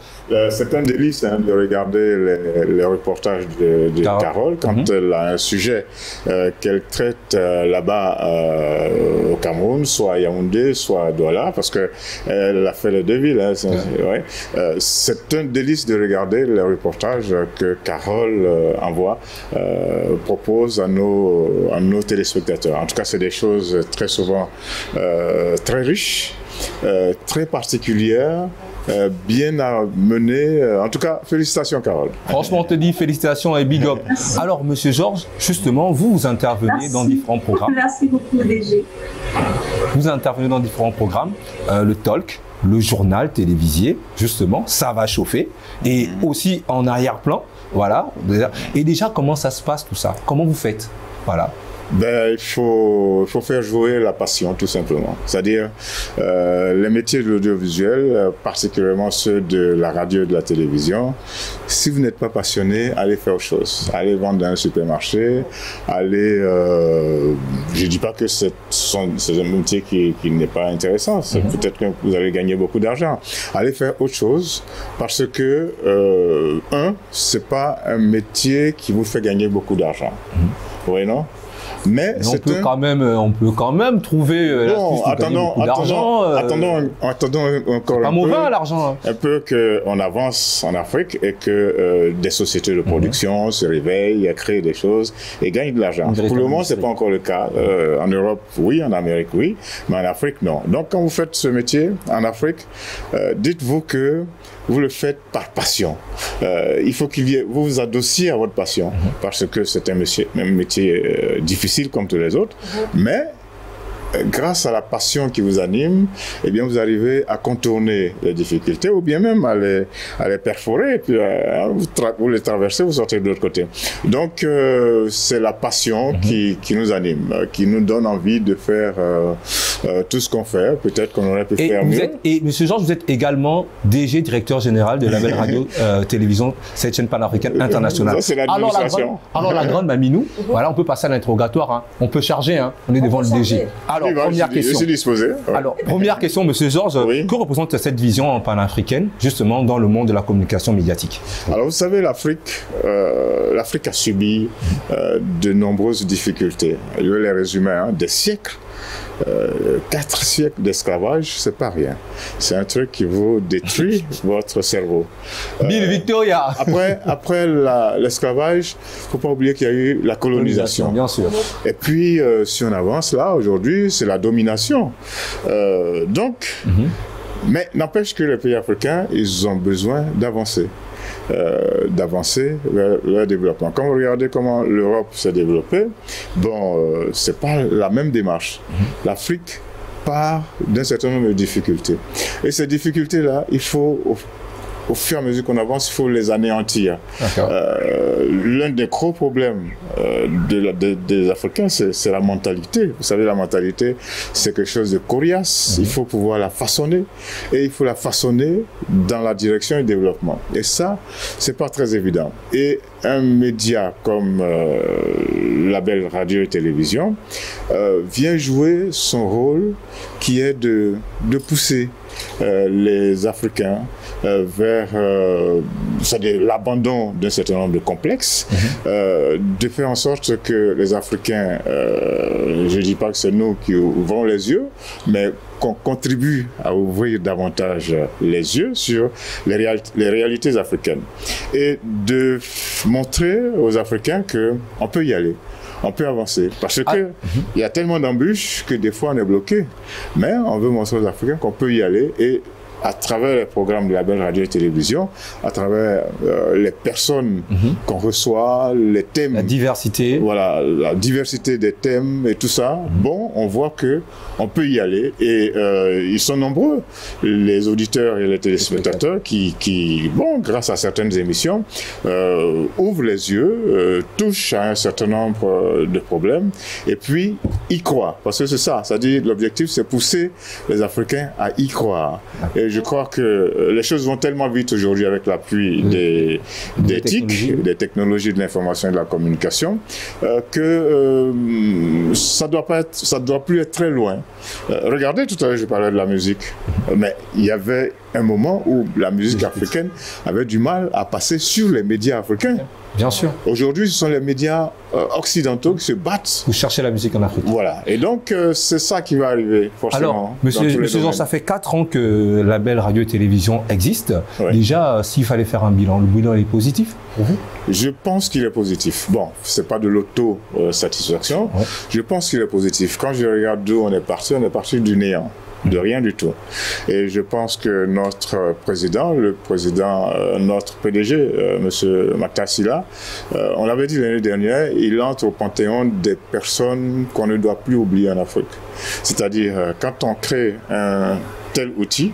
C'est un délice hein, de regarder les reportages de Carole quand elle a un sujet qu'elle traite là-bas au Cameroun, soit à Yaoundé, soit à Douala, parce qu'elle a fait les deux villes. Hein, c'est un délice de regarder les reportages que Carole envoie, propose à nos téléspectateurs. En tout cas, c'est des choses très souvent très riche, très particulière, bien à mener. En tout cas, félicitations, Carole. Franchement, on te dit félicitations et big up. Alors, Monsieur Georges, justement, vous intervenez dans différents programmes. Merci beaucoup, DG. Vous intervenez dans différents programmes, le talk, le journal télévisé, justement, ça va chauffer, et aussi en arrière-plan, voilà. Et déjà, comment ça se passe tout ça? Comment vous faites? Voilà. Ben, il faut faire jouer la passion, tout simplement. C'est-à-dire, les métiers de l'audiovisuel, particulièrement ceux de la radio et de la télévision, si vous n'êtes pas passionné, allez faire autre chose. Allez vendre dans un supermarché, allez... je ne dis pas que c'est un métier qui n'est pas intéressant. Peut-être que vous allez gagner beaucoup d'argent. Allez faire autre chose parce que, c'est pas un métier qui vous fait gagner beaucoup d'argent. Oui, non? Mais on peut quand même trouver attendons encore pas mauvais l'argent. Un peu qu'on avance en Afrique et que des sociétés de production se réveillent, créent des choses et gagnent de l'argent. Pour le moment, c'est pas encore le cas. En Europe, oui, en Amérique, oui, mais en Afrique, non. Donc, quand vous faites ce métier en Afrique, dites-vous que vous le faites par passion. Il faut vous vous adossiez à votre passion parce que c'est un métier difficile comme tous les autres, mais grâce à la passion qui vous anime, eh bien, vous arrivez à contourner les difficultés ou bien même à les perforer, et puis vous les traversez, vous sortez de l'autre côté. Donc, c'est la passion qui nous anime, qui nous donne envie de faire tout ce qu'on fait. Peut-être qu'on aurait pu faire mieux. Et Monsieur Georges, vous êtes également DG, directeur général de la belle radio télévision, cette chaîne panafricaine internationale. Ça, c'est l'administration. Alors, la grande Maminou, voilà, on peut passer à l'interrogatoire. Hein. On peut charger, hein. On est devant le DG. Alors, première question. Je suis disposé. Ouais. Alors, première question, Monsieur Georges, que représente cette vision panafricaine, justement, dans le monde de la communication médiatique? Alors, vous savez, l'Afrique a subi de nombreuses difficultés. Je vais les résumer, hein, des siècles. 4 siècles d'esclavage, c'est pas rien. C'est un truc qui vous détruit votre cerveau. Bill Victoria. Après l'esclavage, faut pas oublier qu'il y a eu la colonisation. Bien sûr. Et puis, si on avance là, aujourd'hui, c'est la domination. Mais n'empêche que les pays africains, ils ont besoin d'avancer. Vers le développement. Quand vous regardez comment l'Europe s'est développée, c'est pas la même démarche. L'Afrique part d'un certain nombre de difficultés. Et ces difficultés-là, il faut, au fur et à mesure qu'on avance, il faut les anéantir. L'un des gros problèmes des Africains, c'est la mentalité. Vous savez, la mentalité, c'est quelque chose de coriace. Il faut pouvoir la façonner. Et il faut la façonner dans la direction du développement. Et ça, c'est pas très évident. Et un média comme la belle radio et télévision vient jouer son rôle qui est de pousser les Africains vers l'abandon d'un certain nombre de complexes, de faire en sorte que les Africains, je ne dis pas que c'est nous qui ouvrons les yeux, mais qu'on contribue à ouvrir davantage les yeux sur les réalités africaines et de montrer aux Africains qu'on peut y aller. On peut avancer parce que il y a tellement d'embûches que des fois on est bloqué. Mais on veut montrer aux Africains qu'on peut y aller et à travers les programmes de Label Radio et Télévision, à travers les personnes qu'on reçoit, les thèmes. La diversité. Voilà, la diversité des thèmes et tout ça. Bon, on voit qu'on peut y aller et ils sont nombreux, les auditeurs et les téléspectateurs qui bon, grâce à certaines émissions, ouvrent les yeux, touchent à un certain nombre de problèmes et puis y croient. Parce que c'est ça, c'est-à-dire l'objectif c'est pousser les Africains à y croire. Et je crois que les choses vont tellement vite aujourd'hui avec l'appui des TIC, des technologies de l'information et de la communication, que ça doit plus être très loin. Regardez, tout à l'heure je parlais de la musique, mais il y avait un moment où la musique africaine avait du mal à passer sur les médias africains. Bien sûr. Aujourd'hui, ce sont les médias occidentaux qui se battent. Vous cherchez la musique en Afrique. Voilà. Et donc, c'est ça qui va arriver, forcément. Alors, monsieur Jean, ça fait 4 ans que Label Radio et Télévision existe. Ouais. Déjà, s'il fallait faire un bilan, le bilan est positif pour vous? Je pense qu'il est positif. Bon, c'est pas de l'auto-satisfaction. Ouais. Je pense qu'il est positif. Quand je regarde d'où on est parti du néant. De rien du tout. Et je pense que notre président, notre PDG, M. Makhtar Sylla, on l'avait dit l'année dernière, il entre au panthéon des personnes qu'on ne doit plus oublier en Afrique. C'est-à-dire, quand on crée un tel outil,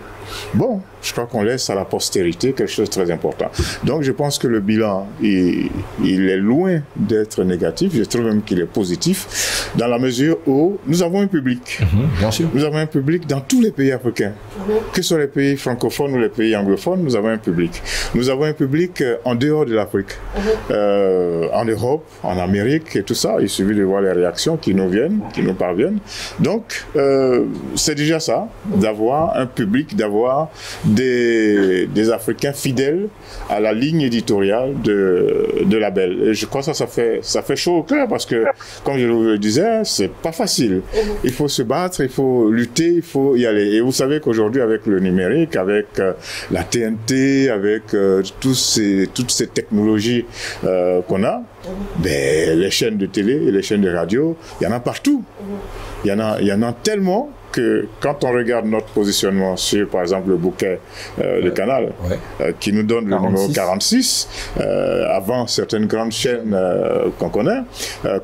bon, je crois qu'on laisse à la postérité quelque chose de très important. Donc je pense que le bilan, il est loin d'être négatif. Je trouve même qu'il est positif dans la mesure où nous avons un public. Bien sûr. Nous avons un public dans tous les pays africains. Que ce soit les pays francophones ou les pays anglophones, nous avons un public. Nous avons un public en dehors de l'Afrique. En Europe, en Amérique et tout ça. Il suffit de voir les réactions qui nous viennent, qui nous parviennent. Donc c'est déjà ça, d'avoir un public, d'avoir des Africains fidèles à la ligne éditoriale de Label. Et je crois que ça fait chaud au cœur parce que, comme je le disais, c'est pas facile. Il faut se battre, il faut lutter, il faut y aller. Et vous savez qu'aujourd'hui, avec le numérique, avec la TNT, avec toutes ces technologies qu'on a, ben, les chaînes de télé et les chaînes de radio, il y en a partout. Il y en a tellement que quand on regarde notre positionnement sur, par exemple, le bouquet de Canal, qui nous donne le numéro 46, avant certaines grandes chaînes qu'on connaît,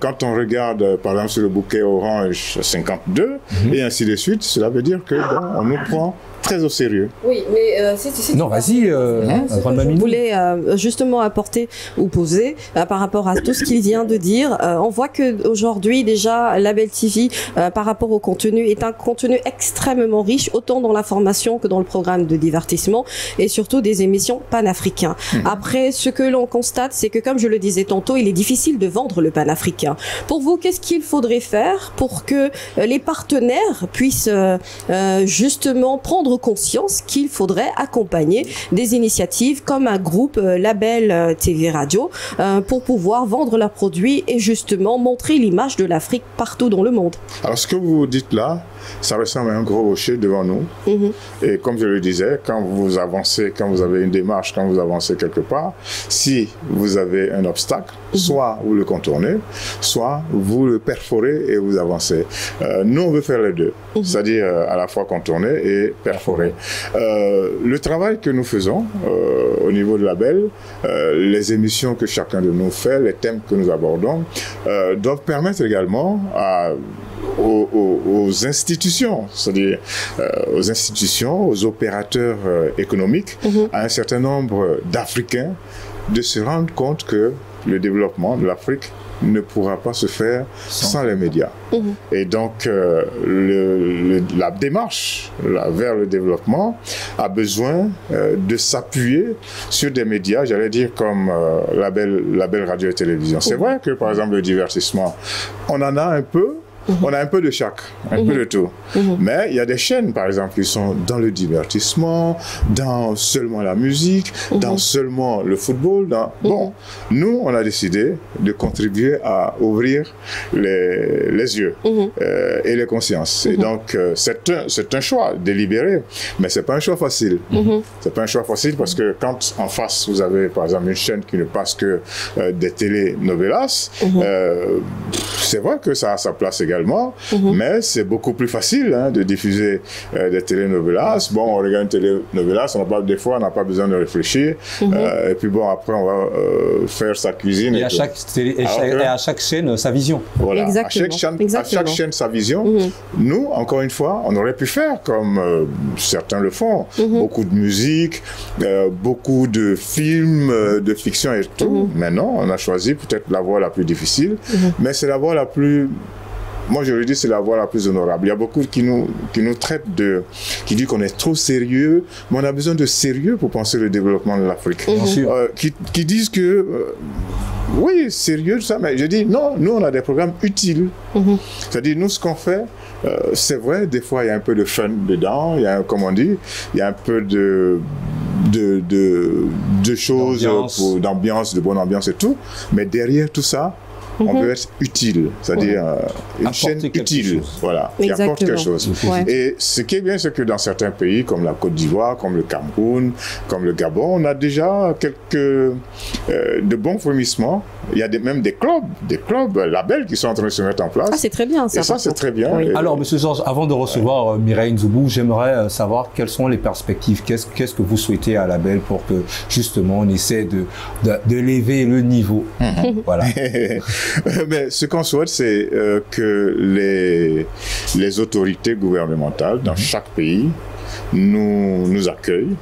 quand on regarde, par exemple, sur le bouquet Orange 52, et ainsi de suite, cela veut dire que bon, on nous prend très au sérieux. Oui, mais non, vas-y, je voulais justement apporter ou poser par rapport à tout ce qu'il vient de dire. On voit que aujourd'hui déjà Label TV par rapport au contenu est un contenu extrêmement riche, autant dans l'information que dans le programme de divertissement et surtout des émissions panafricains. Après, ce que l'on constate, c'est que comme je le disais tantôt, il est difficile de vendre le panafricain. Pour vous, qu'est-ce qu'il faudrait faire pour que les partenaires puissent justement prendre conscience qu'il faudrait accompagner des initiatives comme un groupe Label TV Radio pour pouvoir vendre leurs produits et justement montrer l'image de l'Afrique partout dans le monde? Alors ce que vous dites là, ça ressemble à un gros rocher devant nous. Et comme je le disais, quand vous avancez, quand vous avez une démarche, quand vous avancez quelque part, si vous avez un obstacle, soit vous le contournez, soit vous le perforez et vous avancez. Nous, on veut faire les deux, c'est-à-dire à la fois contourner et perforer. Le travail que nous faisons au niveau de Label, les émissions que chacun de nous fait, les thèmes que nous abordons, doivent permettre également aux institutions, c'est-à-dire aux institutions, aux opérateurs économiques, à un certain nombre d'Africains, de se rendre compte que le développement de l'Afrique ne pourra pas se faire sans les médias. Et donc, la démarche vers le développement a besoin de s'appuyer sur des médias, j'allais dire comme Label Radio et Télévision. C'est vrai que, par exemple, le divertissement, on en a un peu. On a un peu de chaque, un peu de tout. Mais il y a des chaînes, par exemple, qui sont dans le divertissement, dans seulement la musique, dans seulement le football. Bon, nous, on a décidé de contribuer à ouvrir les yeux et les consciences. Et donc, c'est un choix délibéré, mais c'est pas un choix facile. C'est pas un choix facile parce que quand en face, vous avez, par exemple, une chaîne qui ne passe que des télénovelas, c'est vrai que ça a sa place également. également, mais c'est beaucoup plus facile hein, de diffuser des telenovelas. Bon, on regarde une telenovelas, des fois on n'a pas besoin de réfléchir, et puis bon, après on va faire sa cuisine. Et à chaque chaîne, sa vision. Voilà, à chaque chaîne, sa vision. Nous, encore une fois, on aurait pu faire comme certains le font, beaucoup de musique, beaucoup de films, de fiction et tout. Maintenant, on a choisi peut-être la voie la plus difficile, mais c'est la voie la plus... Moi, je le dis, c'est la voie la plus honorable. Il y a beaucoup qui nous traitent qui disent qu'on est trop sérieux, mais on a besoin de sérieux pour penser le développement de l'Afrique. Qui disent que, oui, sérieux, tout ça, mais je dis, non, nous, on a des programmes utiles. C'est-à-dire, nous, ce qu'on fait, c'est vrai, des fois, il y a un peu de fun dedans, il y a, comme on dit, il y a un peu de choses, d'ambiance, de bonne ambiance et tout, mais derrière tout ça, on veut être utile, c'est-à-dire une chaîne utile, voilà, qui apporte quelque chose. Et ce qui est bien, c'est que dans certains pays, comme la Côte d'Ivoire, comme le Cameroun, comme le Gabon, on a déjà de bons frémissements. Il y a même des clubs labels qui sont en train de se mettre en place. Ah, c'est très bien, ça. Et ça, c'est très bien. Oui. Alors, Monsieur Georges, avant de recevoir Mireille Nzoubou, j'aimerais savoir quelles sont les perspectives. Qu'est-ce que vous souhaitez à Label pour que, justement, on essaie d'élever le niveau. Voilà. Mais ce qu'on souhaite, c'est que les autorités gouvernementales dans chaque pays nous accueillent.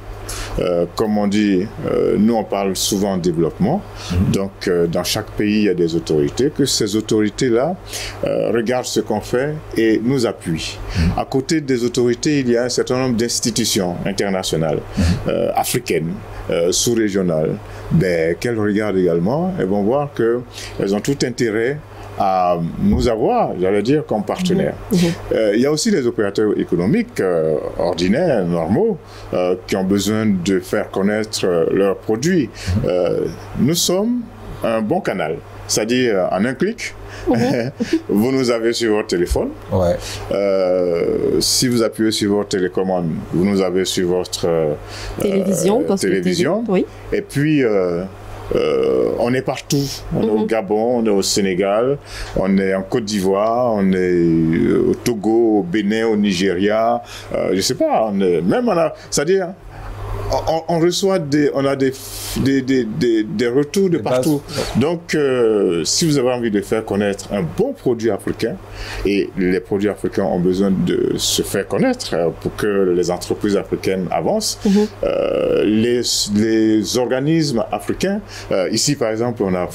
Comme on dit, nous on parle souvent de développement, donc dans chaque pays il y a des autorités, que ces autorités-là regardent ce qu'on fait et nous appuient. À côté des autorités, il y a un certain nombre d'institutions internationales, africaines, sous-régionales, qu'elles regardent également et vont voir qu'elles ont tout intérêt à nous avoir, j'allais dire, comme partenaires. Il y a aussi des opérateurs économiques ordinaires, normaux, qui ont besoin de faire connaître leurs produits. Nous sommes un bon canal, c'est-à-dire en un clic, vous nous avez sur votre téléphone. Si vous appuyez sur votre télécommande, vous nous avez sur votre télévision. Et puis, on est partout. On est au Gabon, on est au Sénégal, on est en Côte d'Ivoire, on est au Togo, au Bénin, au Nigeria. Je sais pas, c'est-à-dire, on reçoit on a des retours de partout. Donc, si vous avez envie de faire connaître un bon produit africain, et les produits africains ont besoin de se faire connaître pour que les entreprises africaines avancent, les organismes africains, ici par exemple, on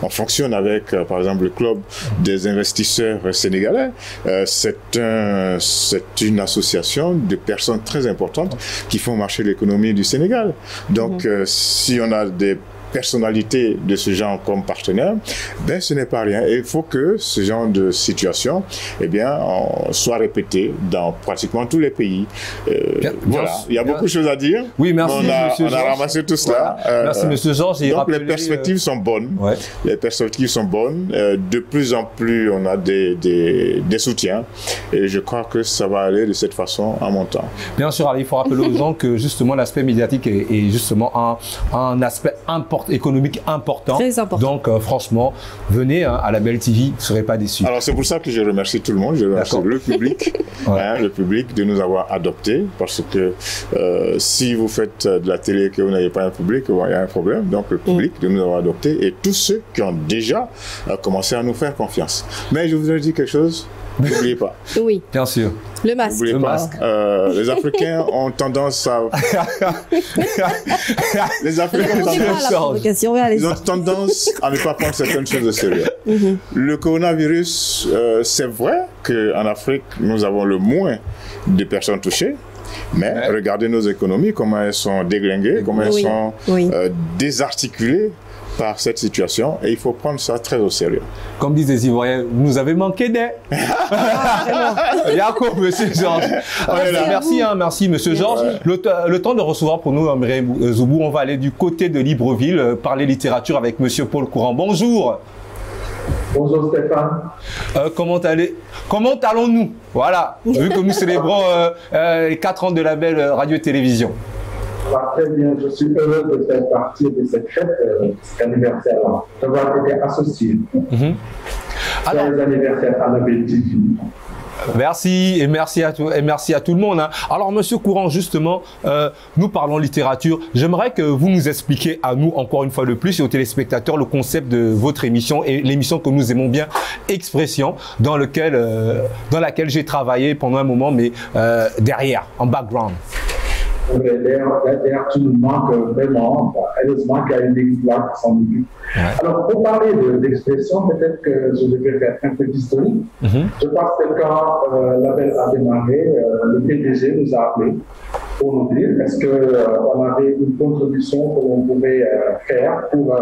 fonctionne avec par exemple le club des investisseurs sénégalais. C'est une association de personnes très importantes qui font marcher l'économie du Sénégal. Donc, si on a des personnalités de ce genre comme partenaire, ce n'est pas rien. Et il faut que ce genre de situation, soit répété dans pratiquement tous les pays. Voilà, il y a beaucoup de choses à dire. Oui, merci. On a ramassé tout cela. Merci, Monsieur Georges. Donc, les perspectives sont bonnes. Les perspectives sont bonnes. De plus en plus, on a des soutiens. Et je crois que ça va aller de cette façon en montant. Bien sûr, il faut rappeler aux gens que justement l'aspect médiatique est justement un aspect économique important. Très important. Donc, franchement, venez à la Belle TV, vous ne serez pas déçus. Alors, c'est pour ça que je remercie tout le monde. Je remercie le public, le public de nous avoir adoptés. Parce que si vous faites de la télé et que vous n'avez pas un public, il y a un problème. Donc, le public de nous avoir adoptés et tous ceux qui ont déjà commencé à nous faire confiance. Mais je vous ai dit quelque chose. N'oubliez pas. Oui. Bien sûr. Le masque. N'oubliez pas. Les Africains ont tendance à... les Africains ont tendance à ne pas prendre certaines choses au sérieux. Le coronavirus, c'est vrai qu'en Afrique, nous avons le moins de personnes touchées. Mais regardez nos économies, comment elles sont déglinguées, comment elles sont désarticulées par cette situation, et il faut prendre ça très au sérieux. Comme disent les Ivoiriens, vous nous avez manqué d'air. Jacob, Monsieur Georges. Merci, Monsieur Georges. Le temps de recevoir pour nous Mireille Nzoubou, on va aller du côté de Libreville, parler littérature avec Monsieur Paul Courant. Bonjour. Bonjour Stéphane. Comment allons-nous? Voilà, vu que nous célébrons les 4 ans de la Belle Radio et Télévision. Très bien, je suis heureux de faire partie de cette fête, cet anniversaire-là, d'avoir été associé. Alors, les anniversaires à la BTV. Merci et merci à tout le monde. Hein. Alors, Monsieur Courant, justement, nous parlons littérature. J'aimerais que vous nous expliquiez à nous, encore une fois de plus, et aux téléspectateurs, le concept de votre émission et l'émission que nous aimons bien, Expression, dans laquelle j'ai travaillé pendant un moment, mais derrière, en background. D'ailleurs, tu nous manques vraiment. Heureusement qu'il y a une équipe là qui s'en occupe. Alors, pour parler d'expression, peut-être que je devrais faire un peu d'historique. Je pense que quand l'appel a démarré, le PDG nous a appelés pour nous dire est-ce qu'on avait une contribution que l'on pouvait faire pour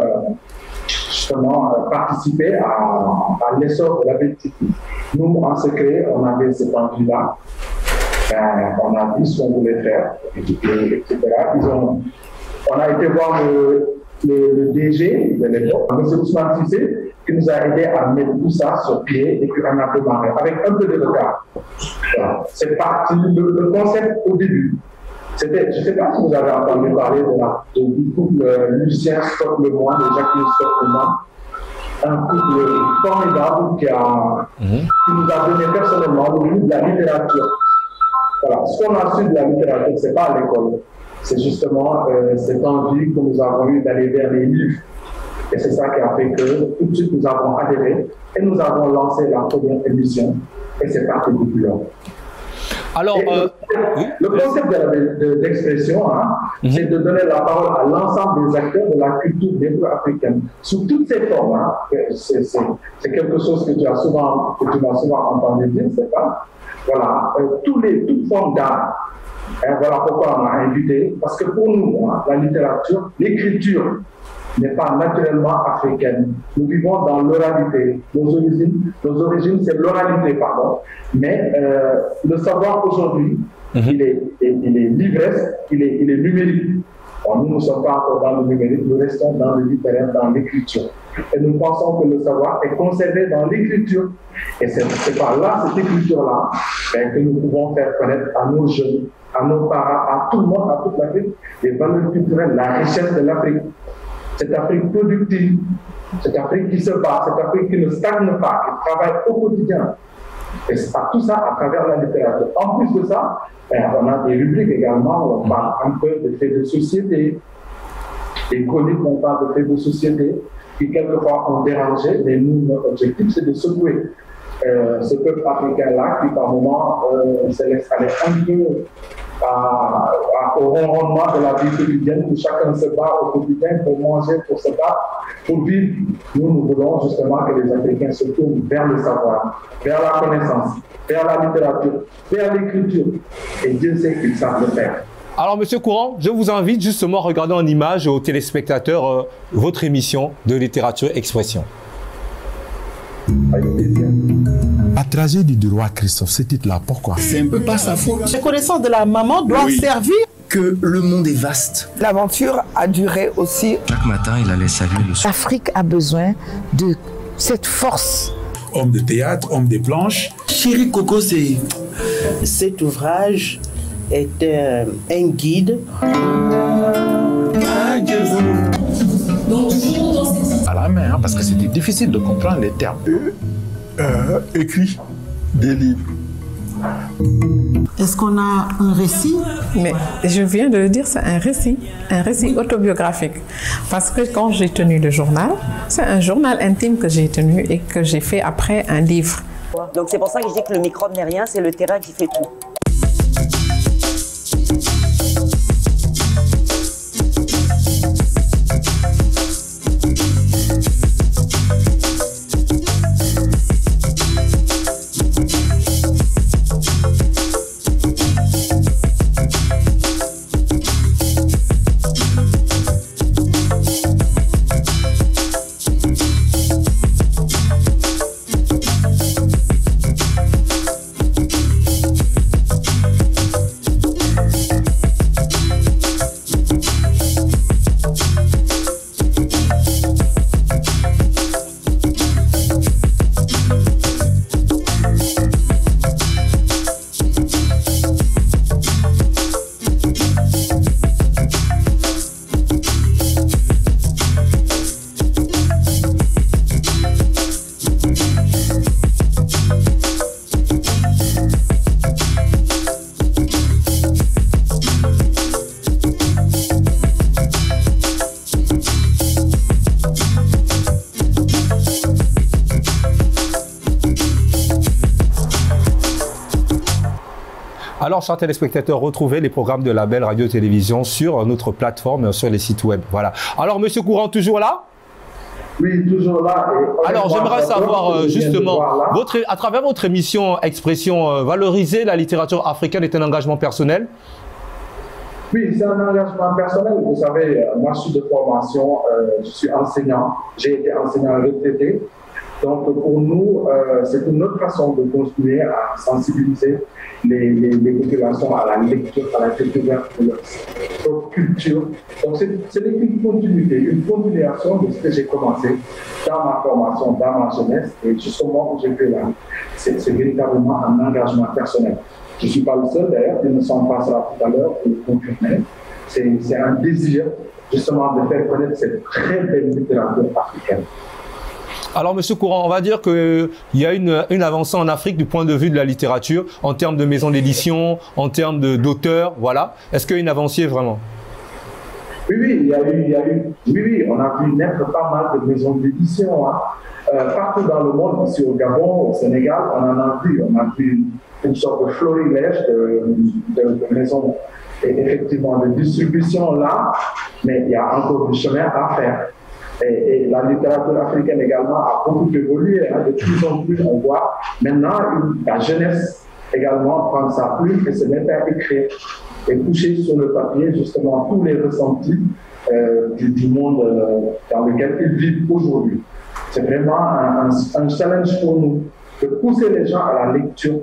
justement participer à l'essor de la BTV. Nous, en secret, on avait cette envie-là. On a dit ce qu'on voulait faire, etc. On a été voir le DG de l'époque, M. Ousmane Cissé, qui nous a aidé à mettre tout ça sur pied et puis on a démarré avec un peu de retard. Voilà. C'est parti, le concept au début. Je ne sais pas si vous avez entendu parler du couple Lucien Scott-Lemoine et Jacqueline Scott-Lemoine. Un couple formidable qui nous a donné personnellement le goût de la littérature. Voilà. Ce qu'on a su de la littérature, ce n'est pas à l'école. C'est justement cette envie que nous avons eue d'aller vers les livres. Et c'est ça qui a fait que tout de suite nous avons adhéré et nous avons lancé la première émission. Et c'est parti depuis là. Alors, le concept d'expression, c'est de donner la parole à l'ensemble des acteurs de la culture néo-africaine, sous toutes ses formes. Hein. C'est quelque chose que tu m'as souvent entendu dire, c'est pas. Voilà, toutes formes d'art. Voilà pourquoi on a invité, parce que pour nous, la littérature, l'écriture n'est pas naturellement africaine. Nous vivons dans l'oralité. Nos origines, c'est l'oralité, pardon. Mais le savoir aujourd'hui, il est l'ivresse, il est numérique. Bon, nous ne sommes pas encore dans le numérique, nous restons dans le littéraire, dans l'écriture. Et nous pensons que le savoir est conservé dans l'écriture. Et c'est par là, cette écriture-là, que nous pouvons faire connaître à nos jeunes, à nos parents, à tout le monde, à toute l'Afrique, les valeurs culturelles, la richesse de l'Afrique. Cette Afrique productive, cette Afrique qui se bat, cette Afrique qui ne stagne pas, qui travaille au quotidien. Et c'est tout ça à travers la littérature. En plus de ça, on a des rubriques également où on parle un peu de faits de société, des chroniques où on parle de faits de société, qui quelquefois ont dérangé, mais nous, notre objectif, c'est de secouer ce peuple africain-là qui, par moments, se laisse aller un peu au ronronnement de la vie quotidienne, où chacun se bat au quotidien pour manger, pour se battre, pour vivre. Nous voulons justement que les Africains se tournent vers le savoir, vers la connaissance, vers la littérature, vers l'écriture. Et Dieu sait qu'ils savent le faire. Alors, Monsieur Courant, je vous invite justement à regarder en image aux téléspectateurs votre émission de littérature expression. La tragédie du roi Christophe, ce titre-là, pourquoi? C'est un peu pas sa faute. La connaissance de la maman doit servir. Que le monde est vaste. L'aventure a duré aussi. Chaque matin, il allait saluer le soleil. L'Afrique a besoin de cette force. Homme de théâtre, homme des planches. Chéri Coco, c'est... Cet ouvrage est un guide. À la main, parce que c'était difficile de comprendre les termes. Écrit des livres. Est-ce qu'on a un récit? Mais je viens de le dire, c'est un récit autobiographique. Parce que quand j'ai tenu le journal, c'est un journal intime que j'ai tenu et que j'ai fait après un livre. Donc c'est pour ça que je dis que le microbe n'est rien, c'est le terrain qui fait tout. Alors, chers téléspectateurs, retrouvez les programmes de Label Radio-Télévision sur notre plateforme, sur les sites web. Voilà. Alors, Monsieur Courant, toujours là? Oui, toujours là. Alors, j'aimerais savoir justement, à travers votre émission Expression, valoriser la littérature africaine est un engagement personnel? Oui, c'est un engagement personnel. Vous savez, moi, je suis de formation, je suis enseignant. J'ai été enseignant retraité. Donc, pour nous, c'est une autre façon de continuer à sensibiliser les populations à la lecture, à la découverte de leur propre culture. Donc, c'est une continuité, une continuation de ce que j'ai commencé dans ma formation, dans ma jeunesse. Et justement, où j'ai fait là, c'est véritablement un engagement personnel. Je ne suis pas le seul, d'ailleurs, il me semble pas ça tout à l'heure pour le confirmer. C'est un désir, justement, de faire connaître cette très belle littérature africaine. Alors, Monsieur Courant, on va dire qu'il y a une avancée en Afrique du point de vue de la littérature, en termes de maisons d'édition, en termes d'auteurs, voilà. Est-ce qu'il y a une avancée vraiment? Oui, il y a eu, on a vu naître pas mal de maisons d'édition. Hein. Partout dans le monde, ici au Gabon, au Sénégal, on en a vu. On a vu une sorte de florilège de maisons, effectivement, de distribution là, mais il y a encore du chemin à faire. Et la littérature africaine également a beaucoup évolué. Hein. De plus en plus, on voit maintenant la jeunesse également prendre sa plume et se mettre à écrire et coucher sur le papier justement tous les ressentis du monde dans lequel ils vivent aujourd'hui. C'est vraiment un challenge pour nous de pousser les gens à la lecture,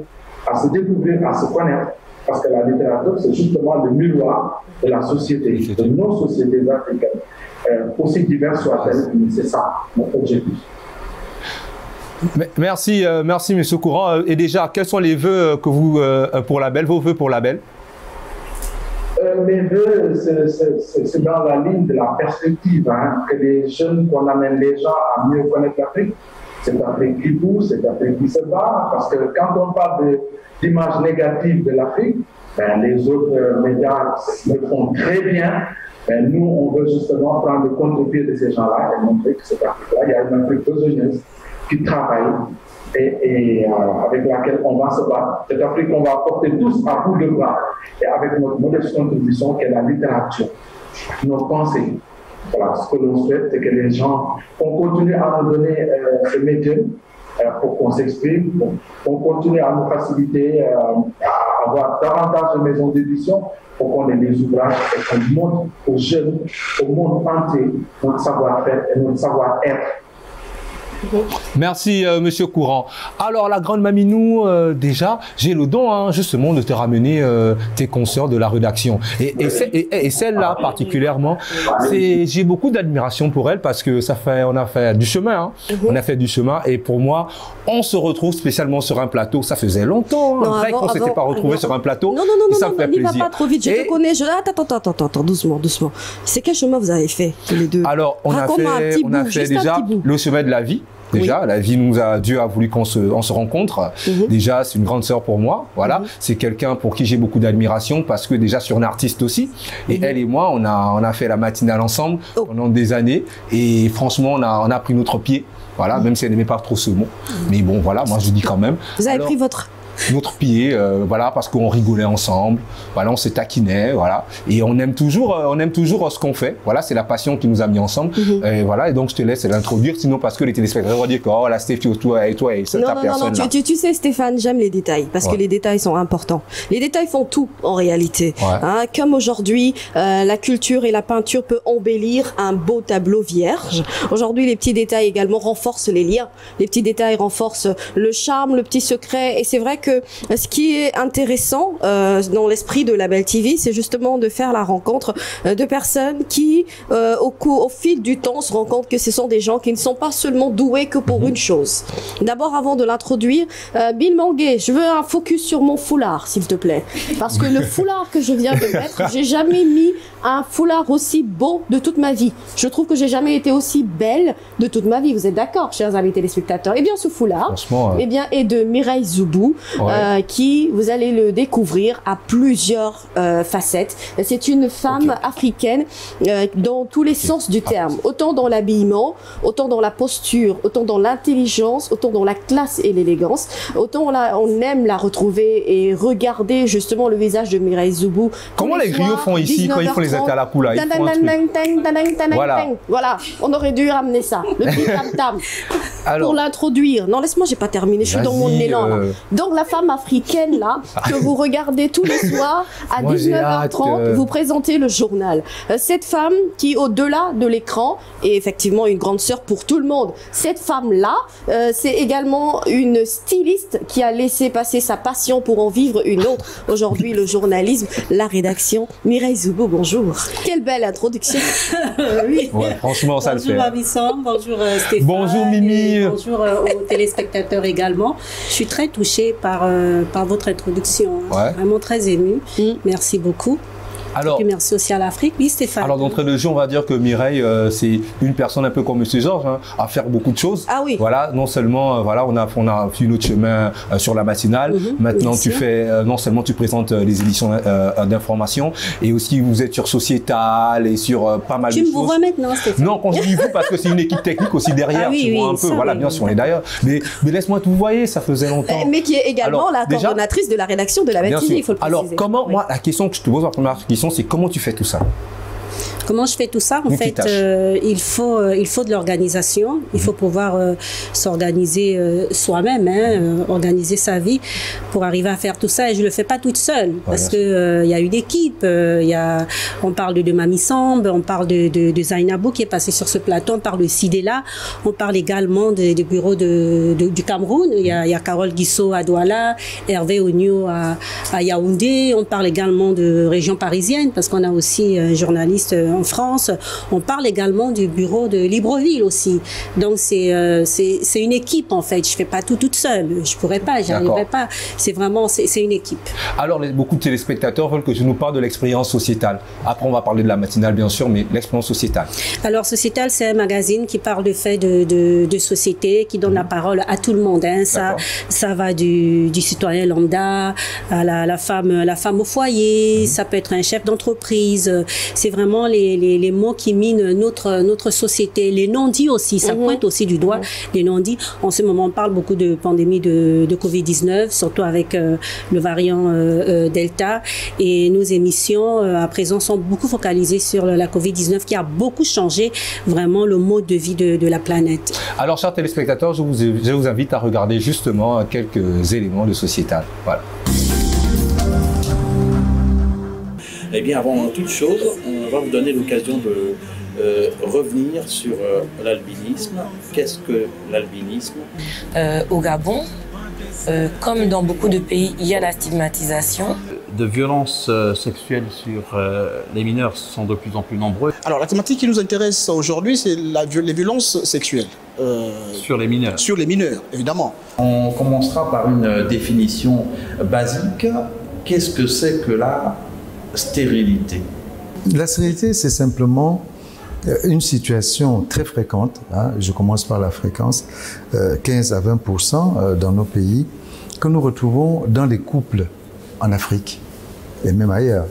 à se découvrir, à se connaître, parce que la littérature, c'est justement le miroir de la société, de nos sociétés africaines. Aussi diverses soient-elles, c'est ça notre objectif. Merci, merci Monsieur Courant. Et déjà, quels sont les vœux que vous pour Label, vos vœux pour Label? Mes vœux, c'est dans la ligne de la perspective, hein, que les jeunes, qu'on amène les gens à mieux connaître l'Afrique. C'est Afrique qui pousse, c'est Afrique qui se bat, parce que quand on parle d'image négative de l'Afrique, ben, les autres médias le font très bien. Ben, nous, on veut justement prendre le contre-pied de ces gens-là et montrer que cette Afrique-là, il y a une Afrique besogneuse qui travaille et avec laquelle on va se battre. Cette Afrique qu'on va porter tous à bout de bras et avec notre modeste contribution qui est la littérature, nos pensées. Voilà, ce que l'on souhaite, c'est que les gens, on continue à nous donner ce médium pour qu'on s'exprime, qu'on continue à nous faciliter, à avoir davantage de maisons d'édition pour qu'on ait des ouvrages et qu'on montre aux jeunes, au monde entier, notre savoir-faire et notre savoir-être. Merci Monsieur Courant. Alors la grande Maminou, déjà, j'ai le don hein, justement de te ramener tes consoeurs de la rédaction. Et celle-là particulièrement, j'ai beaucoup d'admiration pour elle parce que on a fait du chemin. Hein. On a fait du chemin et pour moi, on se retrouve spécialement sur un plateau. Ça faisait longtemps hein, qu'on ne s'était pas retrouvé sur un plateau. Non, ça me fait plaisir. Va pas trop vite. Je te connais. Attends, doucement. C'est quel chemin vous avez fait tous les deux? Alors on a fait déjà le chemin de la vie. Déjà, la vie Dieu a voulu qu'on se rencontre. Déjà, c'est une grande sœur pour moi. Voilà, c'est quelqu'un pour qui j'ai beaucoup d'admiration parce que déjà, c'est une artiste aussi. Et elle et moi, on a fait la matinale ensemble pendant des années. Et franchement, on a pris notre pied. Voilà, même si elle n'aimait pas trop ce mot. Mais bon, voilà, moi je dis quand même. Vous avez pris notre pied, voilà, parce qu'on rigolait ensemble, voilà, on se taquinait, voilà, et on aime toujours ce qu'on fait, voilà, c'est la passion qui nous a mis ensemble, et voilà, et donc je te laisse l'introduire, sinon parce que les téléspectateurs vont dire que oh la Stéphie, toi et c'est ta personne. Non, tu sais Stéphane, j'aime les détails, parce que les détails sont importants. Les détails font tout en réalité, hein, comme aujourd'hui, la culture et la peinture peut embellir un beau tableau vierge. Aujourd'hui, les petits détails également renforcent les liens, les petits détails renforcent le charme, le petit secret, et c'est vrai que ce qui est intéressant dans l'esprit de Label TV, c'est justement de faire la rencontre de personnes qui, au fil du temps, se rendent compte que ce sont des gens qui ne sont pas seulement doués que pour une chose. D'abord, avant de l'introduire, Bill Manguet, je veux un focus sur mon foulard, s'il te plaît. Parce que le foulard que je viens de mettre, j'ai jamais mis un foulard aussi beau de toute ma vie. Je trouve que j'ai jamais été aussi belle de toute ma vie. Vous êtes d'accord, chers amis téléspectateurs? Eh bien, ce foulard, est de Mireille Zoubou. qui, vous allez le découvrir, a plusieurs facettes. C'est une femme africaine dans tous les sens du terme, autant dans l'habillement, autant dans la posture, autant dans l'intelligence, autant dans la classe et l'élégance, autant on aime la retrouver et regarder justement le visage de Mireille Zoubou. Comment les griots font ici quand ils font les Atalakula? Voilà, on aurait dû ramener ça, le petit tam-tam, pour l'introduire. Non, laisse-moi, j'ai pas terminé, je suis dans mon élan là. Donc la femme africaine là, que vous regardez tous les soirs à 19h30, vous présentez le journal. Cette femme qui, au-delà de l'écran, est effectivement une grande sœur pour tout le monde. Cette femme-là, c'est également une styliste qui a laissé passer sa passion pour en vivre une autre. Aujourd'hui, le journalisme, la rédaction. Mireille Zoubou, bonjour. Quelle belle introduction. Oui. Ouais, franchement, ça le fait. Bonjour Abissam, bonjour Stéphane. Bonjour Mimi. Bonjour aux téléspectateurs également. Je suis très touchée par votre introduction. Ouais. Vraiment très émue. Merci beaucoup. Alors, et merci aussi à l'Afrique. Oui, Stéphane. Alors, d'entrée de jeu, on va dire que Mireille, c'est une personne un peu comme M. Georges, hein, à faire beaucoup de choses. Ah oui. Voilà, non seulement, voilà, on a fait notre chemin sur la matinale. Maintenant, tu fais, non seulement tu présentes les éditions d'information, et aussi vous êtes sur Sociétal et sur pas mal de choses. Tu me vois maintenant, Stéphane? Non, quand je dis vous, parce que c'est une équipe technique aussi derrière, tu vois un peu. Voilà, bien sûr, on est d'ailleurs. Mais laisse-moi tout vous voyez, ça faisait longtemps. Mais qui est également la coordonnatrice de la rédaction de la matinée, il faut le préciser. Alors, comment, moi, la question que je te pose, la première question, c'est comment tu fais tout ça? Comment je fais tout ça? En fait, il faut de l'organisation. Il faut pouvoir s'organiser soi-même, hein, organiser sa vie pour arriver à faire tout ça. Et je le fais pas toute seule parce que y a une équipe. On parle de Mamie Samb, on parle de Zainabou qui est passé sur ce plateau, on parle de Sidela, on parle également des bureaux du Cameroun. Il y a Carole Guissot à Douala, Hervé Ognio à Yaoundé. On parle également de région parisienne parce qu'on a aussi un journaliste en France. On parle également du bureau de Libreville aussi. Donc c'est une équipe en fait. Je fais pas tout toute seule. Je pourrais pas, j'y arriverais pas. C'est vraiment c'est une équipe. Alors beaucoup de téléspectateurs veulent que je nous parle de l'expérience sociétale. Après on va parler de la matinale bien sûr, mais l'expérience sociétale. Alors Sociétal, c'est un magazine qui parle de faits de société, qui donne la parole à tout le monde. Hein. Ça va du citoyen lambda à la femme au foyer. Ça peut être un chef d'entreprise. C'est vraiment les mots qui minent notre société. Les non-dits aussi, ça pointe aussi du doigt les non-dits. En ce moment, on parle beaucoup de pandémie de Covid-19, surtout avec le variant Delta. Et nos émissions, à présent, sont beaucoup focalisées sur la Covid-19 qui a beaucoup changé vraiment le mode de vie de la planète. Alors, chers téléspectateurs, je vous invite à regarder justement quelques éléments de Sociétal. Voilà. Eh bien, avant toute chose, on va vous donner l'occasion de revenir sur l'albinisme. Qu'est-ce que l'albinisme? Au Gabon, comme dans beaucoup de pays, il y a la stigmatisation. De violences sexuelles sur les mineurs sont de plus en plus nombreuses. Alors, la thématique qui nous intéresse aujourd'hui, c'est les violences sexuelles. Sur les mineurs. Sur les mineurs, évidemment. On commencera par une définition basique. Qu'est-ce que c'est que la stérilité? La stérilité, c'est simplement une situation très fréquente, hein, je commence par la fréquence, 15 à 20% dans nos pays, que nous retrouvons dans les couples en Afrique et même ailleurs.